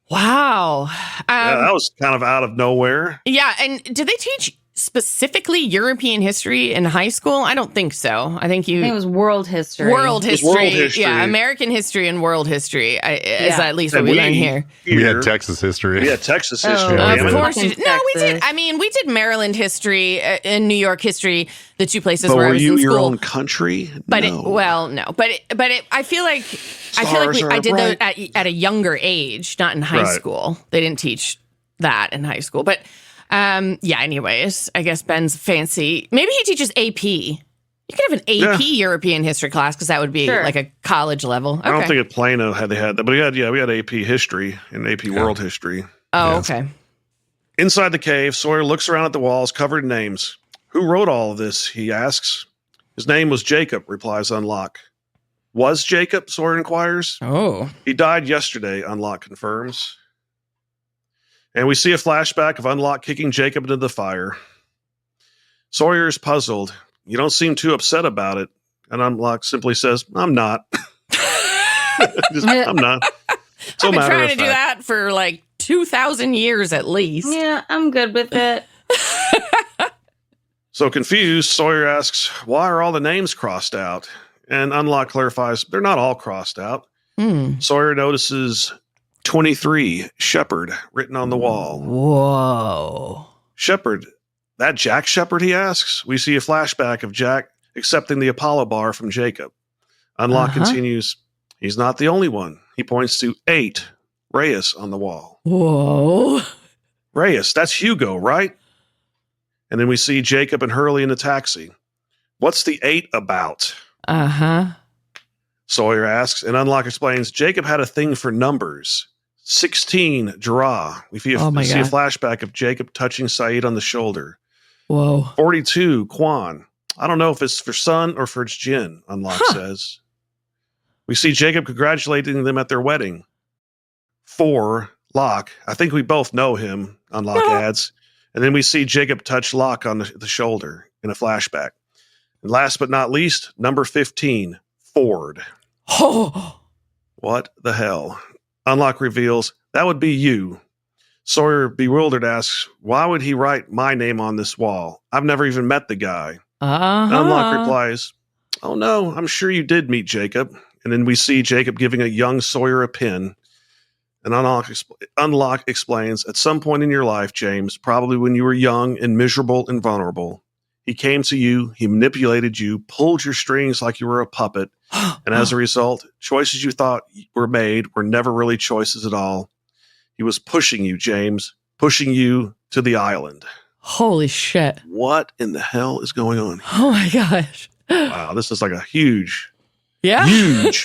Wow. Yeah, that was kind of out of nowhere. Yeah, and did they teach specifically European history in high school? I don't think so. I think it was world history. World history. World history. Yeah, American history and world history is at least what And we learn here. We had Texas history. Yeah, Texas history. Oh, damn Of it. course you did. No, we did. Texas. I mean, we did Maryland history and New York history, the two places But where I were was you in your school. own country? But No. I feel like Stars I are did those bright. at a younger age, not in high Right. school. They didn't teach that in high school. But anyways, I guess Ben's fancy. Maybe he teaches AP. You could have an AP European history class because that would be Sure. like a college level. Okay. I don't think at Plano they had that, but we had AP history and AP world history. Oh, Yeah. okay. Inside the cave, Sawyer looks around at the walls covered in names. Who wrote all of this? He asks. His name was Jacob, replies Unlock. Was Jacob? Sawyer inquires. Oh. He died yesterday, Unlock confirms. And we see a flashback of Unlock kicking Jacob into the fire. Sawyer is puzzled. You don't seem too upset about it. And Unlock simply says, I'm not. I'm not. It's a I've been matter trying of to do fact. that for like 2,000 years at least. Yeah, I'm good with it. So confused, Sawyer asks, why are all the names crossed out? And Unlock clarifies, they're not all crossed out. Hmm. Sawyer notices 23, Shepherd, written on the wall. Whoa. Shepherd, that Jack Shepherd, he asks. We see a flashback of Jack accepting the Apollo bar from Jacob. Unlock continues, he's not the only one. He points to 8, Reyes, on the wall. Whoa. Reyes, that's Hugo, right? And then we see Jacob and Hurley in the taxi. What's the 8 about? Uh-huh. Sawyer asks, and Unlock explains, Jacob had a thing for numbers. 16, draw. We see a flashback of Jacob touching Saeed on the shoulder. Whoa. 42, Quan. I don't know if it's for Sun or for its Jin, Unlock says. We see Jacob congratulating them at their wedding. 4, Locke. I think we both know him, Unlock adds. And then we see Jacob touch Locke on the shoulder in a flashback. And last but not least, number 15, Ford. Oh. What the hell? Unlock reveals, that would be you. Sawyer, bewildered, asks, why would he write my name on this wall? I've never even met the guy. Unlock replies, oh no, I'm sure you did meet Jacob. And then we see Jacob giving a young Sawyer a pen. And Unlock explains, at some point in your life, James, probably when you were young and miserable and vulnerable, he came to you, he manipulated you, pulled your strings like you were a puppet. And as a result, choices you thought were made were never really choices at all. He was pushing you, James, pushing you to the island. Holy shit. What in the hell is going on here? Oh my gosh. Wow, this is like a huge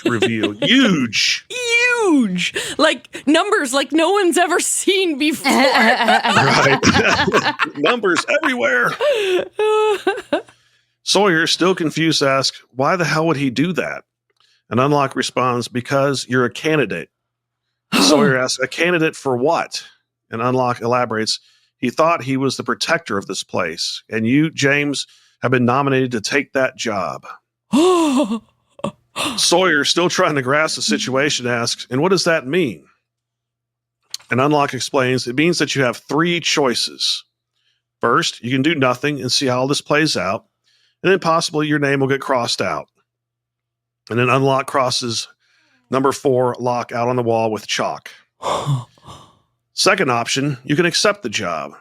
reveal. Huge. Like numbers like no one's ever seen before. Right. Numbers everywhere. Sawyer, still confused, asks, why the hell would he do that? And Unlock responds, because you're a candidate. Sawyer asks, a candidate for what? And Unlock elaborates, he thought he was the protector of this place. And you, James, have been nominated to take that job. Sawyer, still trying to grasp the situation, asks, and what does that mean? And Unlock explains, it means that you have 3 choices. First, you can do nothing and see how all this plays out. And then possibly your name will get crossed out. And then Unlock crosses number 4, Locke, out on the wall with chalk. Second option, you can accept the job,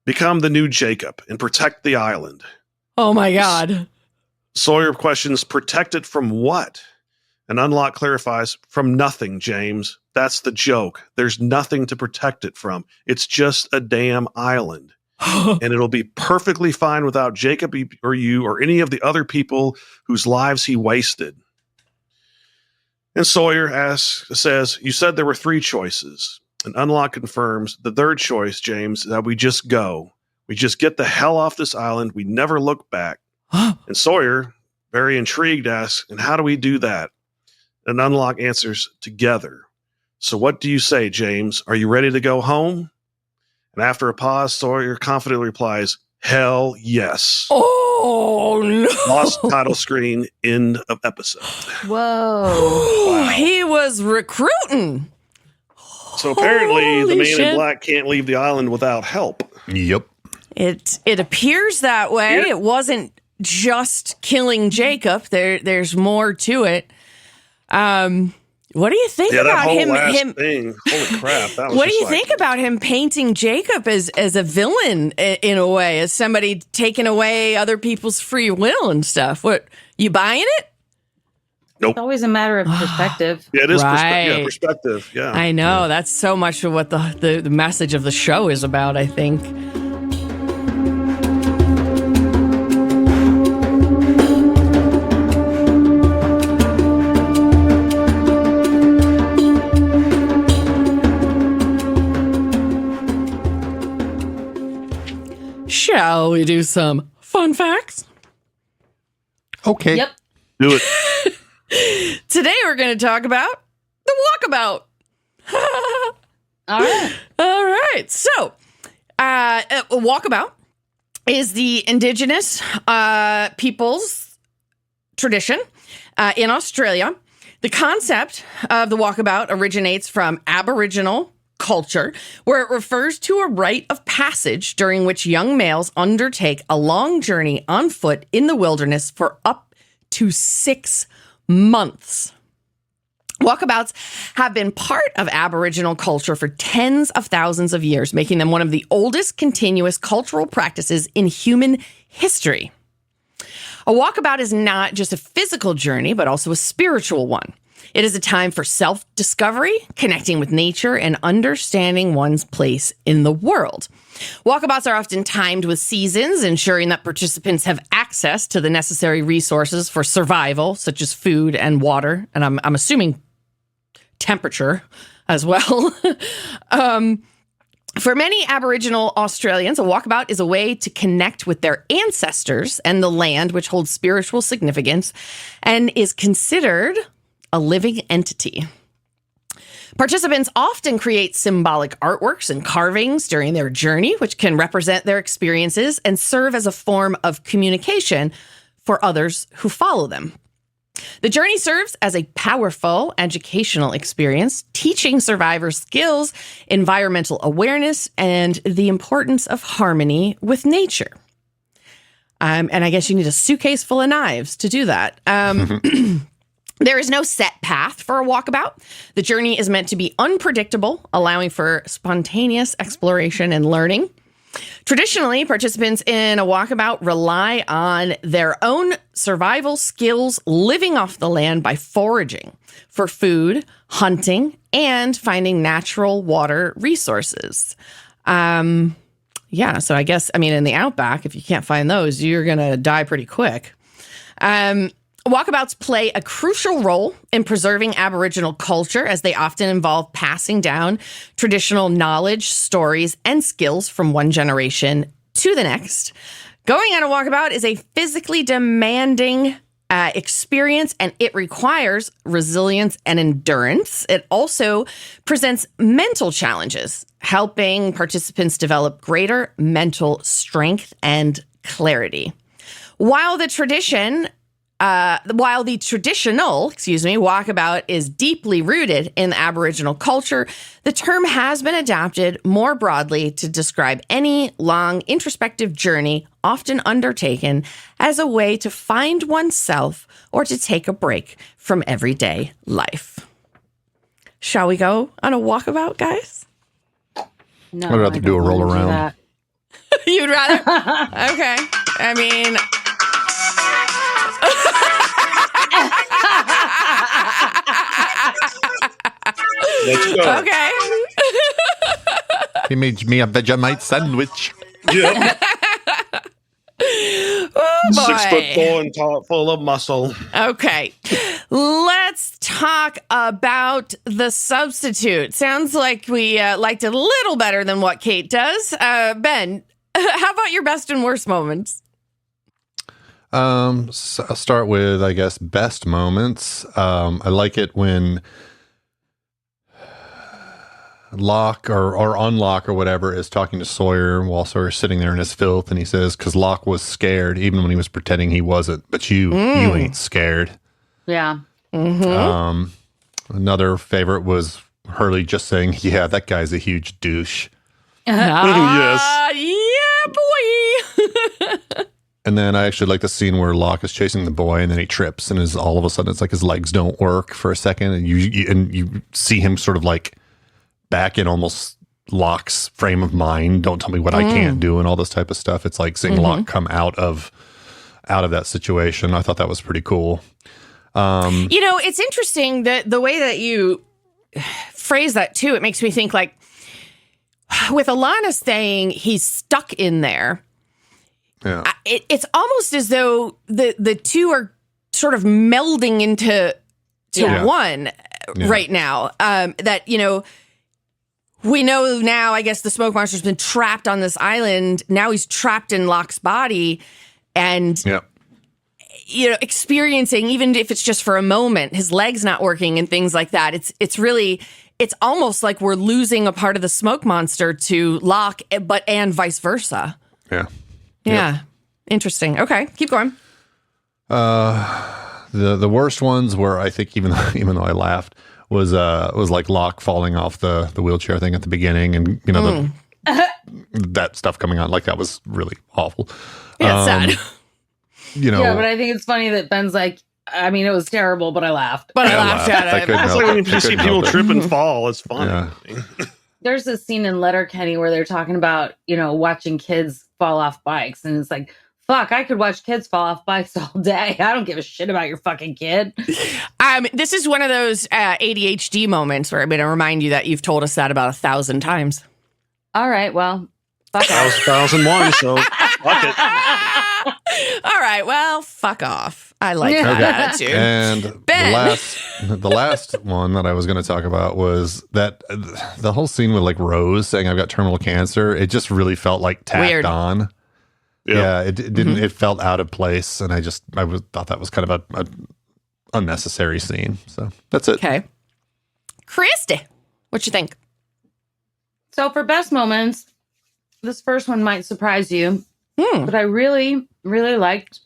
become the new Jacob, and protect the island. Oh my God. Sawyer questions, protect it from what? And Unlock clarifies, from nothing, James. That's the joke. There's nothing to protect it from. It's just a damn island. And it'll be perfectly fine without Jacob or you or any of the other people whose lives he wasted. And Sawyer says, you said there were 3 choices. And Unlock confirms the third choice, James, is that we just go. We just get the hell off this island. We never look back. And Sawyer, very intrigued, asks, and how do we do that? And Unlock answers, together. So what do you say, James? Are you ready to go home? And after a pause, Sawyer confidently replies, hell yes. Oh, no. Lost title screen, end of episode. Whoa. Wow. He was recruiting. So apparently the Holy man shit. in black can't leave the island without help. Yep. It appears that way. Yeah. It wasn't just killing Jacob. There's more to it. What do you think Yeah, that about whole him? last thing. Holy crap. That was What do just you think about him painting Jacob as a villain in a way, as somebody taking away other people's free will and stuff? What, you buying it? Nope. It's always a matter of perspective. Yeah, it is Right. perspective. Yeah. I know. That's so much of what the message of the show is about, I think. Shall we do some fun facts? Okay. Yep. Do it. Today we're going to talk about the walkabout. All right. All right. So, a walkabout is the indigenous people's tradition in Australia. The concept of the walkabout originates from Aboriginal culture, where it refers to a rite of passage during which young males undertake a long journey on foot in the wilderness for up to 6 months. Walkabouts have been part of Aboriginal culture for tens of thousands of years, making them one of the oldest continuous cultural practices in human history. A walkabout is not just a physical journey, but also a spiritual one. It is a time for self-discovery, connecting with nature, and understanding one's place in the world. Walkabouts are often timed with seasons, ensuring that participants have access to the necessary resources for survival, such as food and water, and I'm assuming temperature as well. For many Aboriginal Australians, a walkabout is a way to connect with their ancestors and the land, which holds spiritual significance and is considered a living entity. Participants often create symbolic artworks and carvings during their journey, which can represent their experiences and serve as a form of communication for others who follow them. The journey serves as a powerful educational experience, teaching survivors skills, environmental awareness, and the importance of harmony with nature. And I guess you need a suitcase full of knives to do that. There is no set path for a walkabout. The journey is meant to be unpredictable, allowing for spontaneous exploration and learning. Traditionally, participants in a walkabout rely on their own survival skills, living off the land by foraging for food, hunting, and finding natural water resources. So I guess, in the outback, if you can't find those, you're going to die pretty quick. Walkabouts play a crucial role in preserving Aboriginal culture, as they often involve passing down traditional knowledge, stories, and skills from one generation to the next. Going on a walkabout is a physically demanding experience, and it requires resilience and endurance. It also presents mental challenges, helping participants develop greater mental strength and clarity. While the traditional walkabout is deeply rooted in Aboriginal culture, the term has been adapted more broadly to describe any long, introspective journey often undertaken as a way to find oneself or to take a break from everyday life. Shall we go on a walkabout, guys? No, I'd rather I do a don't roll wanna do around. that. You'd rather? Okay. Let's go. Okay. He made me a Vegemite sandwich. Yep. Oh, boy. 6'4" and tall, full of muscle. Okay. Let's talk about the substitute. Sounds like we liked it a little better than what Kate does. Ben, how about your best and worst moments? So I'll start with, I guess, best moments. I like it when Locke or Unlock or whatever is talking to Sawyer while Sawyer's sitting there in his filth, and he says, because Locke was scared even when he was pretending he wasn't, but you ain't scared. Yeah. Another favorite was Hurley just saying, yeah, that guy's a huge douche. Yeah, boy. And then I actually like the scene where Locke is chasing the boy, and then he trips, and all of a sudden it's like his legs don't work for a second, and you see him sort of like back in almost Locke's frame of mind. Don't tell me what I can't do, and all this type of stuff. It's like seeing Locke come out of that situation. I thought that was pretty cool. It's interesting that the way that you phrase that too. It makes me think like with Alana saying he's stuck in there. Yeah. It's almost as though the two are sort of melding into one right now. That, we know now, I guess the smoke monster's been trapped on this island. Now he's trapped in Locke's body and, experiencing, even if it's just for a moment, his leg's not working and things like that. It's almost like we're losing a part of the smoke monster to Locke, and vice versa. Yeah. Yeah. Interesting. Okay. Keep going. The worst ones were, I think, even though I laughed, was like Locke falling off the wheelchair thing at the beginning, and that stuff coming on, like that was really awful. Yeah, sad. Yeah, but I think it's funny that Ben's like, I mean, it was terrible, but I laughed. But I laughed at it. It's like when you see people trip and fall. It's funny. Yeah. There's a scene in Letterkenny where they're talking about, watching kids fall off bikes. And it's like, fuck, I could watch kids fall off bikes all day. I don't give a shit about your fucking kid. This is one of those ADHD moments where I'm going to remind you that you've told us that about 1,000 times. All right, well, fuck That was 1,001, so fuck it. All right, well, fuck off. I like that attitude. And Ben. the last one that I was going to talk about was that the whole scene with like Rose saying I've got terminal cancer. It just really felt like tacked Weird. on. Yep. Yeah, it didn't. It felt out of place, and I thought that was kind of a unnecessary scene. So that's it. Okay. Christy, what you think? So for best moments, this first one might surprise you, but I really, really liked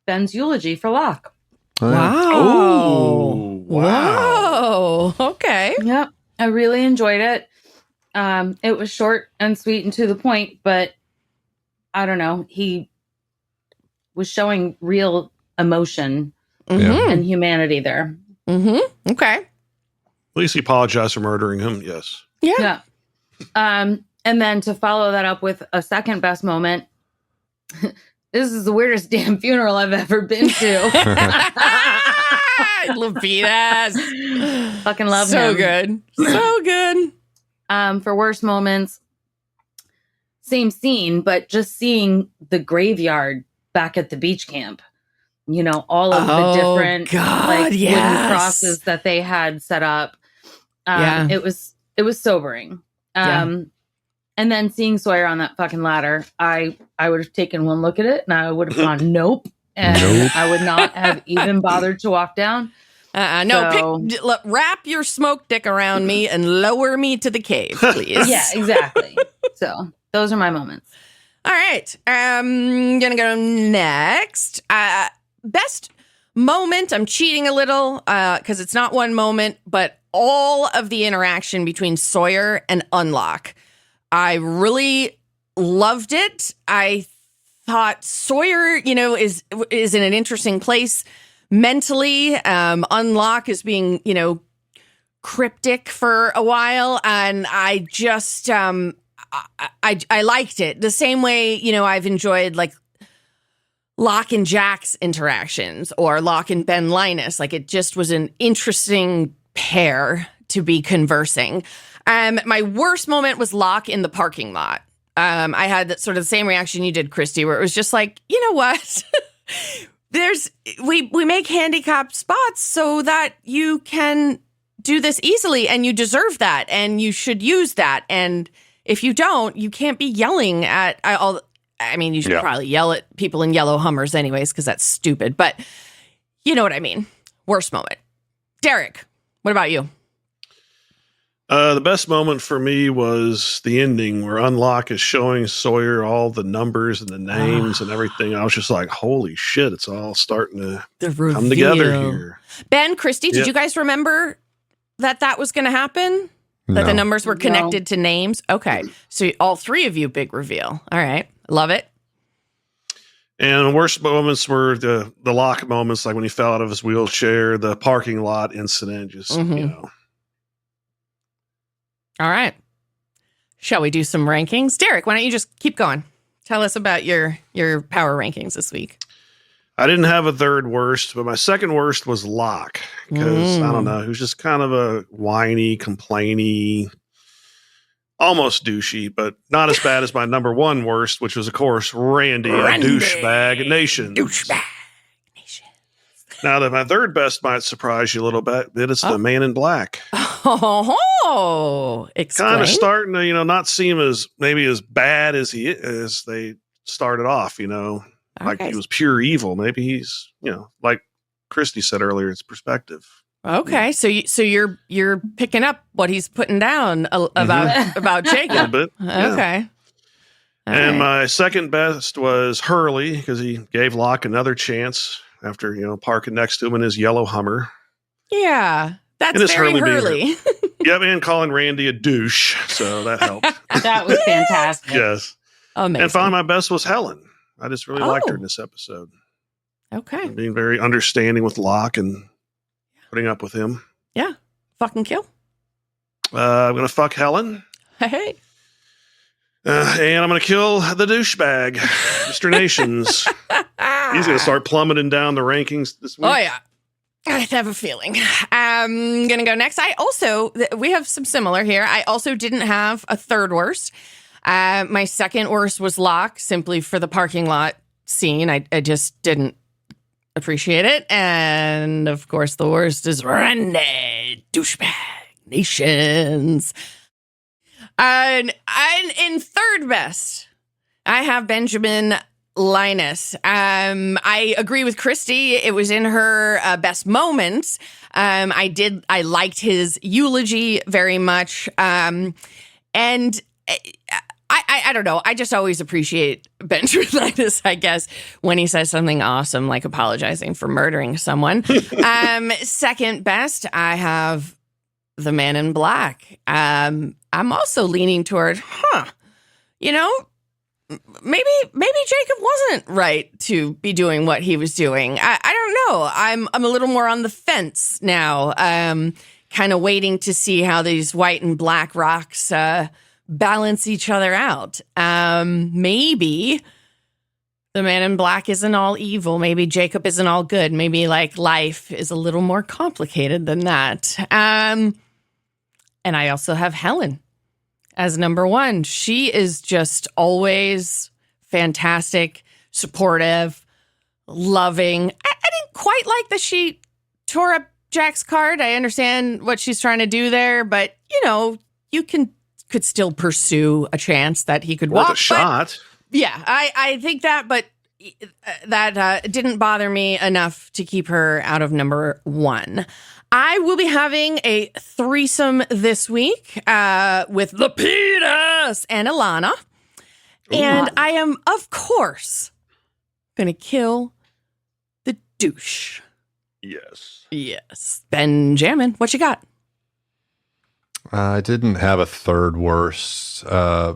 Ben's eulogy for Locke. Wow. Oh, Wow. Okay. Yep, I really enjoyed it. It was short and sweet and to the point, but I don't know. He was showing real emotion and humanity there. Mm-hmm. Okay. At least he apologized for murdering him. Yes. Yeah. And then to follow that up with a second best moment, this is the weirdest damn funeral I've ever been to. Lapidus. Fucking love So him. good. So good. For worst moments, same scene, but just seeing the graveyard back at the beach camp. All of the different wooden crosses that they had set up. It was sobering. And then seeing Sawyer on that fucking ladder, I would have taken one look at it and I would have gone, nope. And I would not have even bothered to walk down. Wrap your smoke dick around me and lower me to the cave, please. Yeah, exactly. So those are my moments. All right. I'm going to go next. Best moment. I'm cheating a little because it's not one moment, but all of the interaction between Sawyer and Unlock. I really loved it. I thought Sawyer, is in an interesting place mentally. Unlock is being, cryptic for a while, and I just I liked it the same way. I've enjoyed like Locke and Jack's interactions or Locke and Ben Linus. Like it just was an interesting pair to be conversing. My worst moment was Locke in the parking lot. I had sort of the same reaction you did, Christy, where it was just like, you know what? We make handicap spots so that you can do this easily, and you deserve that, and you should use that. And if you don't, you can't be yelling at all. I mean, you should probably yell at people in yellow Hummers anyways, because that's stupid. But you know what I mean. Worst moment. Derek, what about you? The best moment for me was the ending where Locke is showing Sawyer all the numbers and the names and everything. I was just like, holy shit, it's all starting to come together here. Ben, Christy, did you guys remember that was going to happen? That the numbers were connected to names? Okay. So all three of you, big reveal. All right. Love it. And the worst moments were the Locke moments, like when he fell out of his wheelchair, the parking lot incident, just, you know. All right. Shall we do some rankings? Derek, why don't you just keep going? Tell us about your power rankings this week. I didn't have a third worst, but my second worst was Locke. Because, I don't know, he was just kind of a whiny, complainy, almost douchey, but not as bad as my number one worst, which was, of course, Randy. A douchebag nation. Douchebag nation. Now, that my third best might surprise you a little bit, it's the Man in Black. Oh, explain. Kind of starting to, not seem as bad as they started off, like he was pure evil. Maybe he's, like Christy said earlier, it's perspective. Okay, so you're picking up what he's putting down about Jacob. A little bit. Okay. And my second best was Hurley, because he gave Locke another chance after, parking next to him in his yellow Hummer. Yeah, that's very Hurley. Yep, and calling Randy a douche, so that helped. That was fantastic. Yes. Amazing. And finally, my best was Helen. I just really liked her in this episode. Okay. And being very understanding with Locke and putting up with him. Yeah. Fucking kill. I'm going to fuck Helen. Hey. And I'm going to kill the douchebag, Mr. Nations. He's going to start plummeting down the rankings this week. Oh, yeah. I have a feeling. I'm going to go next. We have some similar here. I also didn't have a third worst. My second worst was Locke, simply for the parking lot scene. I just didn't appreciate it. And of course, the worst is Randy, douchebag nations. And in third best, I have Benjamin Linus. I agree with Christy. It was in her best moments. I liked his eulogy very much. And I don't know. I just always appreciate Benjamin Linus, I guess, when he says something awesome, like apologizing for murdering someone. Second best, I have the Man in Black. I'm also leaning toward, maybe Jacob wasn't right to be doing what he was doing. I don't know. I'm a little more on the fence now, kind of waiting to see how these white and black rocks balance each other out. Maybe the Man in Black isn't all evil. Maybe Jacob isn't all good. Maybe life is a little more complicated than that. And I also have Helen as number one. She is just always fantastic, supportive, loving. I didn't quite like that she tore up Jack's card. I understand what she's trying to do there, but you could still pursue a chance that he could walk. Worth a shot. Yeah, I think that, but that didn't bother me enough to keep her out of number one. I will be having a threesome this week with Lapidus and Alana. And I am, of course, going to kill the douche. Yes. Benjamin, what you got? I didn't have a third worst.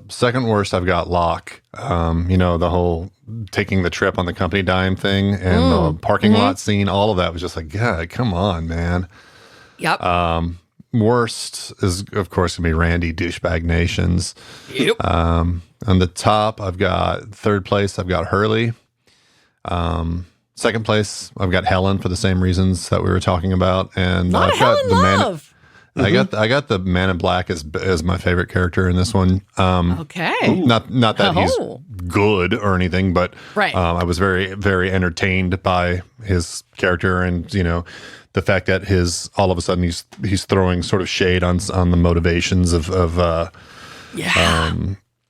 Second worst, I've got Locke. The whole taking the trip on the company dime thing and the parking lot scene, all of that was just like, God, come on, man. Yep. Worst is, of course, going to be Randy, douchebag nations. Yep. On the top, I've got third place, I've got Hurley. Second place, I've got Helen for the same reasons that we were talking about. And I've got the love. I got the Man in Black as my favorite character in this one. Okay. Not that he's good or anything, but Right. I was very, very entertained by his character, and the fact that all of a sudden he's throwing sort of shade on the motivations of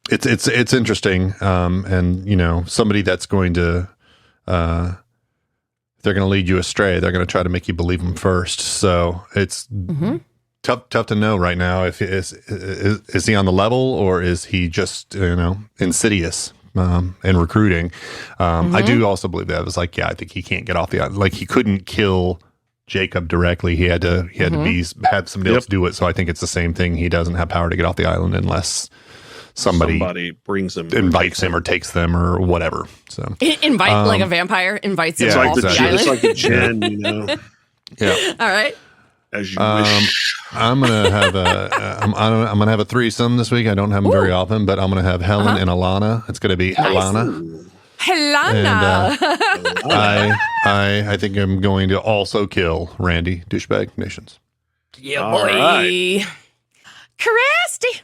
it's interesting, and somebody that's going to they're going to lead you astray. They're going to try to make you believe them first. So it's tough to know right now if is he on the level, or is he just insidious in recruiting. I do also believe that. It was like, I think he can't get off the island. Like, he couldn't kill Jacob directly. He had to have somebody else do it. So I think it's the same thing. He doesn't have power to get off the island unless somebody brings him, invites him or takes them or whatever. So like a vampire invites him off the island. It's like the gin, Yeah. All right. As you wish. I'm gonna have I'm gonna have a threesome this week. I don't have them very often, but I'm gonna have Helen and Alana. It's gonna be Alana. Helena. And, I think I'm going to also kill Randy, douchebag nations. Yeah, All boy. right. Christy.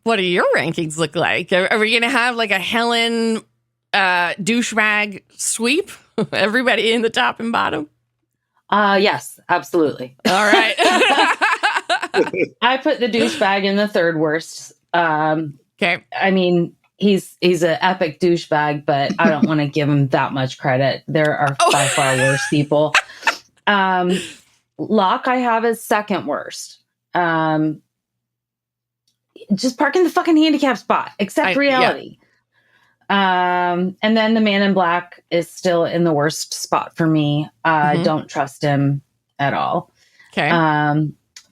What do your rankings look like? Are we going to have like a Helen douchebag sweep? Everybody in the top and bottom? Yes, absolutely. All right. I put the douchebag in the third worst. Okay. I mean, he's an epic douchebag, but I don't want to give him that much credit. There are by far worse people. Locke I have as second worst. Just park in the fucking handicap spot, accept reality. And then the Man in Black is still in the worst spot for me. Don't trust him at all. Okay.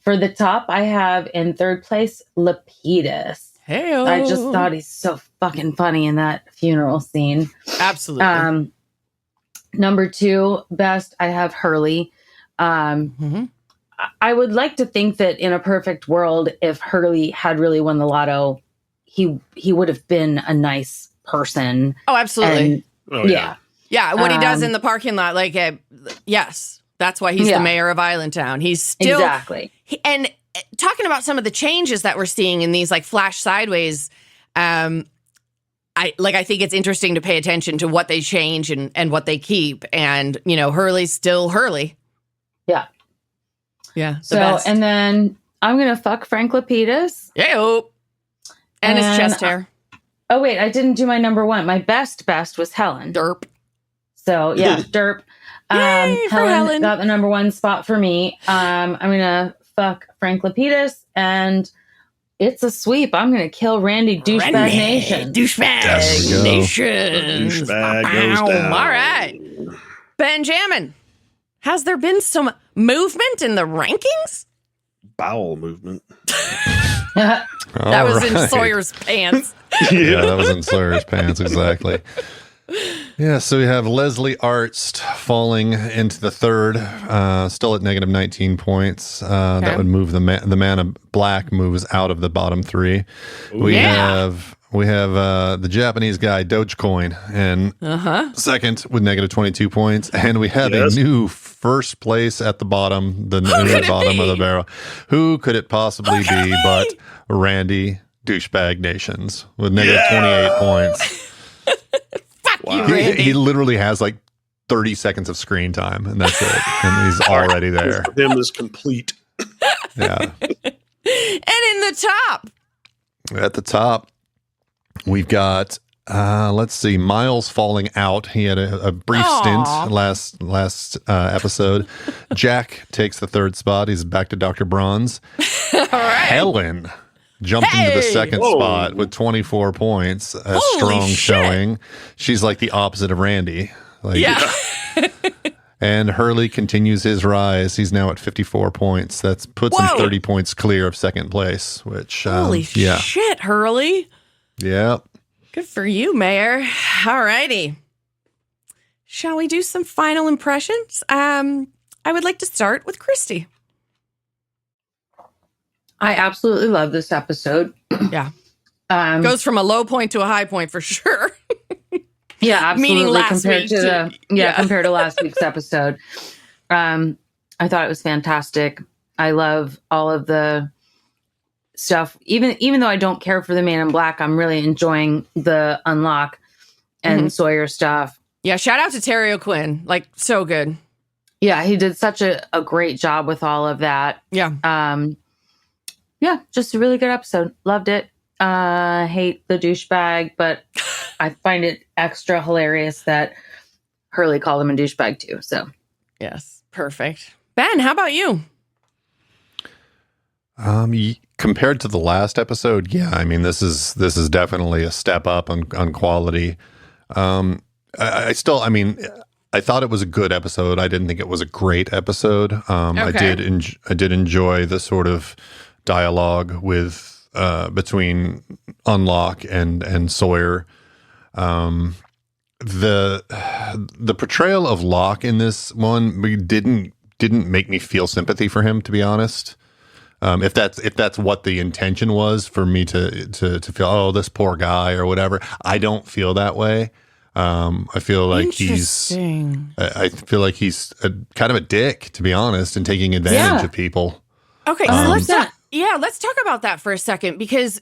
For the top, I have in third place, Lapidus. Hey, I just thought he's so fucking funny in that funeral scene. Absolutely. Number two, best, I have Hurley. I would like to think that in a perfect world, if Hurley had really won the lotto, he would have been a nice person. Oh, absolutely. And, Yeah, what he does in the parking lot, like, yes, that's why he's the mayor of Islandtown. He's still exactly. And talking about some of the changes that we're seeing in these like flash sideways, I think it's interesting to pay attention to what they change and what they keep. And Hurley's still Hurley. Yeah. Yeah. And then I'm gonna fuck Frank Lapidus. And his chest hair. Oh wait, I didn't do my number one. My best was Helen. Derp. So yeah, derp. Helen got the number one spot for me. I'm gonna fuck Frank Lapidus, and it's a sweep. I'm gonna kill Randy Douchebag Nation. Douchebag Nation. Douchebag goes down. All right. Benjamin, has there been some movement in the rankings? Bowel movement. That was in Sawyer's pants. Yeah, that was in Sawyer's pants, exactly. Yeah, so we have Leslie Arzt falling into the third, still at negative 19 points. That would move the Man in Black moves out of the bottom three. We have the Japanese guy Dogecoin and second with negative 22 points, and we have a new first place at the bottom, the bottom of the barrel. Who could it possibly be but Randy Douchebag Nations with negative 28 points? He literally has like 30 seconds of screen time, and that's it. And he's already there. Him is complete. Yeah. And in the top. At the top, we've got, let's see, Miles falling out. He had a brief stint last episode. Jack takes the third spot. He's back to Dr. Bronze. All right. Helen jumped into the second spot with 24 points. A strong showing. She's like the opposite of Randy. And Hurley continues his rise. He's now at 54 points. That puts him 30 points clear of second place, which holy shit, Hurley. Yeah. Good for you, Mayor. All righty. Shall we do some final impressions? I would like to start with Christy. I absolutely love this episode. Yeah. Goes from a low point to a high point for sure. Yeah, absolutely. Meaning last compared week to compared to last week's episode. I thought it was fantastic. I love all of the stuff. Even though I don't care for the Man in Black, I'm really enjoying the Unlock and Sawyer stuff. Yeah, shout out to Terry O'Quinn. Like, so good. Yeah, he did such a great job with all of that. Yeah. Yeah, just a really good episode. Loved it. Hate the douchebag, but I find it extra hilarious that Hurley called him a douchebag too. So, yes, perfect. Ben, how about you? Compared to the last episode, yeah, I mean this is definitely a step up on quality. I thought it was a good episode. I didn't think it was a great episode. I did enjoy the sort of dialogue with between Unlock and Sawyer. The portrayal of Locke in this one didn't make me feel sympathy for him, to be honest. If that's what the intention was for me to feel, oh, this poor guy or whatever, I don't feel that way. I feel like he's kind of a dick, to be honest, and taking advantage of people. Okay, so let's talk about that for a second, because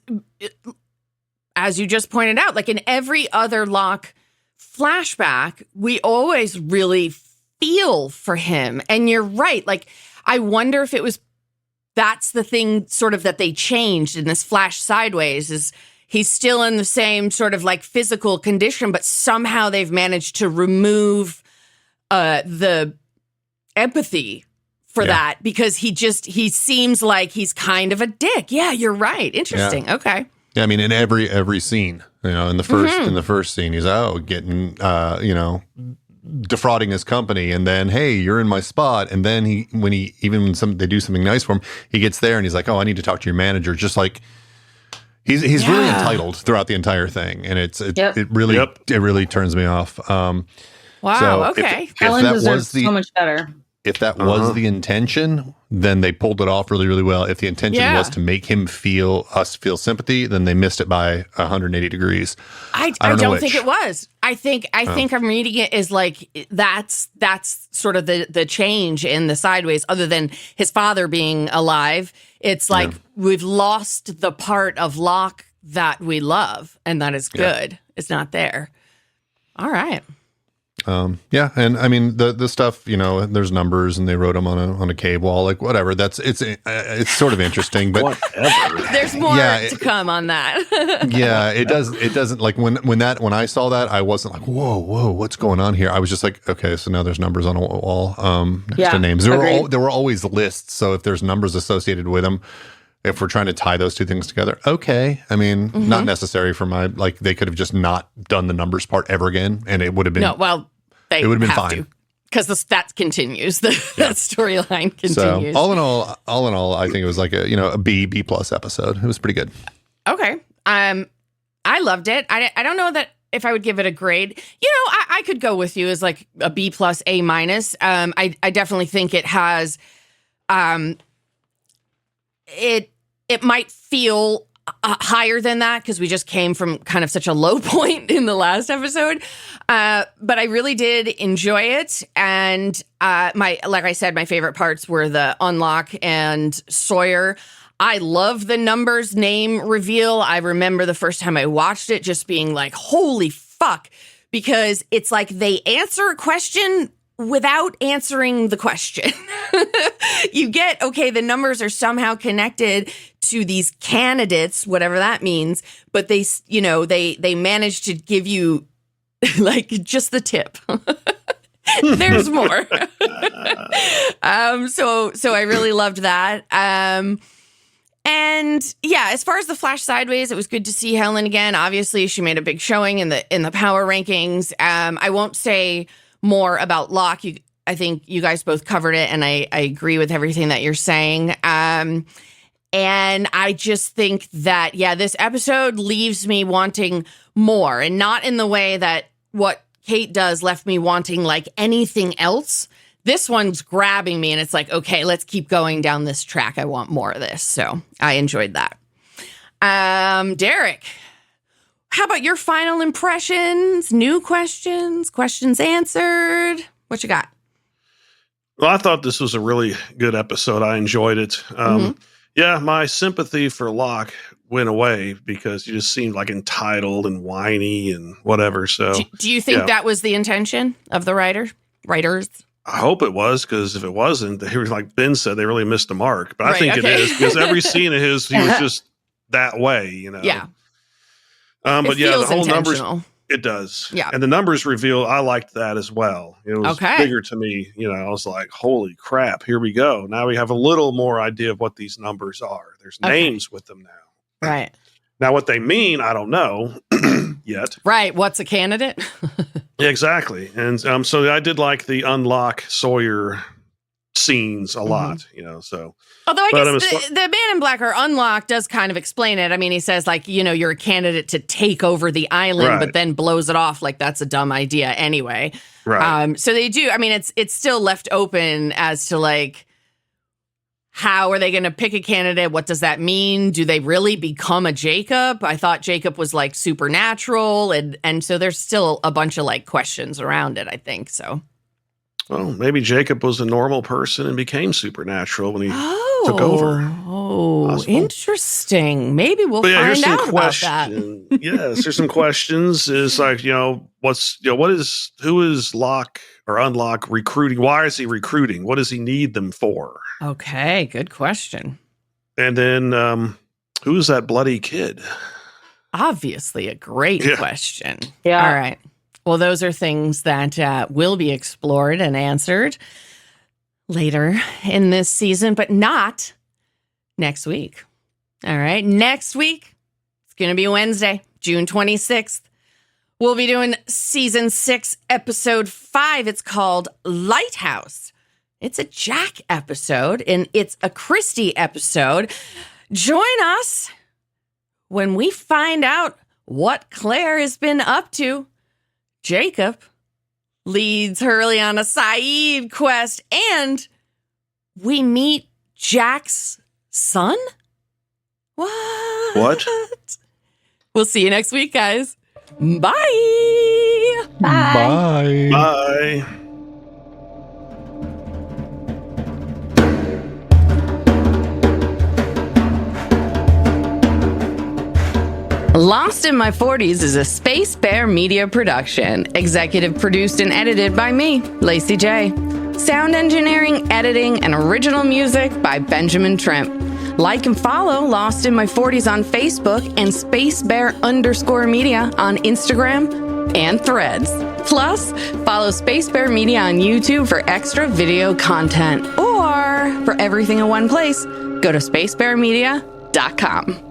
as you just pointed out, like in every other Locke flashback, we always really feel for him. And you're right. Like, I wonder if that's the thing sort of that they changed in this flash sideways, is he's still in the same sort of like physical condition, but somehow they've managed to remove the empathy for that, because he seems like he's kind of a dick. Yeah, you're right. Interesting. Yeah. Okay. Yeah, I mean, in every scene, in the first scene, he's getting defrauding his company, and then, hey, you're in my spot, and then when they do something nice for him, he gets there and he's like, oh, I need to talk to your manager, just like he's really entitled throughout the entire thing, and it really turns me off. Wow. So okay. Ellen deserves so much better. If that was the intention, then they pulled it off really, really well. If the intention was to make us feel sympathy, then they missed it by 180 degrees. I don't think it was. I think I'm reading it as like that's sort of the change in the sideways, other than his father being alive. It's like we've lost the part of Locke that we love, and that is good. Yeah. It's not there. All right. And I mean the stuff, there's numbers and they wrote them on a cave wall, like whatever. It's sort of interesting, but whatever. There's more to come on that. It doesn't like when I saw that, I wasn't like, whoa, what's going on here? I was just like, okay, so now there's numbers on a wall next to names. There were always lists, so if there's numbers associated with them, if we're trying to tie those two things together, okay. I mean, not necessary for they could have just not done the numbers part ever again, and it would have been it would have been fine, because that continues. That storyline continues. So all in all, I think it was like a B+ episode. It was pretty good. Okay. I loved it. I don't know that if I would give it a grade. I could go with you as like a B+, A-. I definitely think it has. It might feel higher than that because we just came from kind of such a low point in the last episode. But I really did enjoy it. And like I said, my favorite parts were the Unlock and Sawyer. I love the numbers name reveal. I remember the first time I watched it just being like, holy fuck, because it's like they answer a question without answering the question. You get, okay, the numbers are somehow connected to these candidates, whatever that means, but they manage to give you like just the tip. There's more. So I really loved that. And yeah, as far as the Flash sideways, it was good to see Helen again. Obviously, she made a big showing in the power rankings. I won't say more about Locke. I think you guys both covered it, and I agree with everything that you're saying. And I just think that, this episode leaves me wanting more, and not in the way that what Kate does left me wanting like anything else. This one's grabbing me, and it's like, okay, let's keep going down this track. I want more of this. So I enjoyed that. Derek, how about your final impressions? New questions answered? What you got? Well, I thought this was a really good episode. I enjoyed it. Yeah, my sympathy for Locke went away because he just seemed like entitled and whiny and whatever. So, Do you think that was the intention of the writers? I hope it was, because if it wasn't, they were, like Ben said, they really missed the mark. But I think it is, because every scene of his, he was just that way, Yeah. But yeah, the whole numbers, it does. Yeah. And the numbers reveal, I liked that as well. It was bigger to me. I was like, holy crap, here we go. Now we have a little more idea of what these numbers are. There's names with them now. Right. Now, what they mean, I don't know yet. Right. What's a candidate? Yeah, exactly. And so I did like the unlock Sawyer scenes a lot, so. Although I guess the Man in Black or Unlock does kind of explain it. I mean, he says, like, you're a candidate to take over the island, but then blows it off like that's a dumb idea anyway. Right. So they do. I mean, it's still left open as to, like, how are they going to pick a candidate? What does that mean? Do they really become a Jacob? I thought Jacob was, like, supernatural. And so there's still a bunch of, like, questions around it, I think. So. Well, maybe Jacob was a normal person and became supernatural when he took over. Oh, possible. Interesting. Maybe we'll find out about that. Yes, there's some questions. Is like, who is Locke or Unlock recruiting? Why is he recruiting? What does he need them for? Okay, good question. And then, who's that bloody kid? Obviously, a great question. Yeah. All right. Well, those are things that will be explored and answered later in this season, but not next week. All right. Next week, it's going to be Wednesday, June 26th. We'll be doing season 6, episode 5. It's called Lighthouse. It's a Jack episode, and it's a Christy episode. Join us when we find out what Claire has been up to. Jacob leads Hurley on a Saeed quest, and we meet Jack's son? What? We'll see you next week, guys. Bye. Bye. Bye. Lost in My 40s is a Space Bear Media production. Executive produced and edited by me, Lacey J. Sound engineering, editing, and original music by Benjamin Trimp. Like and follow Lost in My 40s on Facebook and SpaceBear_Media on Instagram and Threads. Plus, follow Space Bear Media on YouTube for extra video content. Or for everything in one place, go to spacebearmedia.com.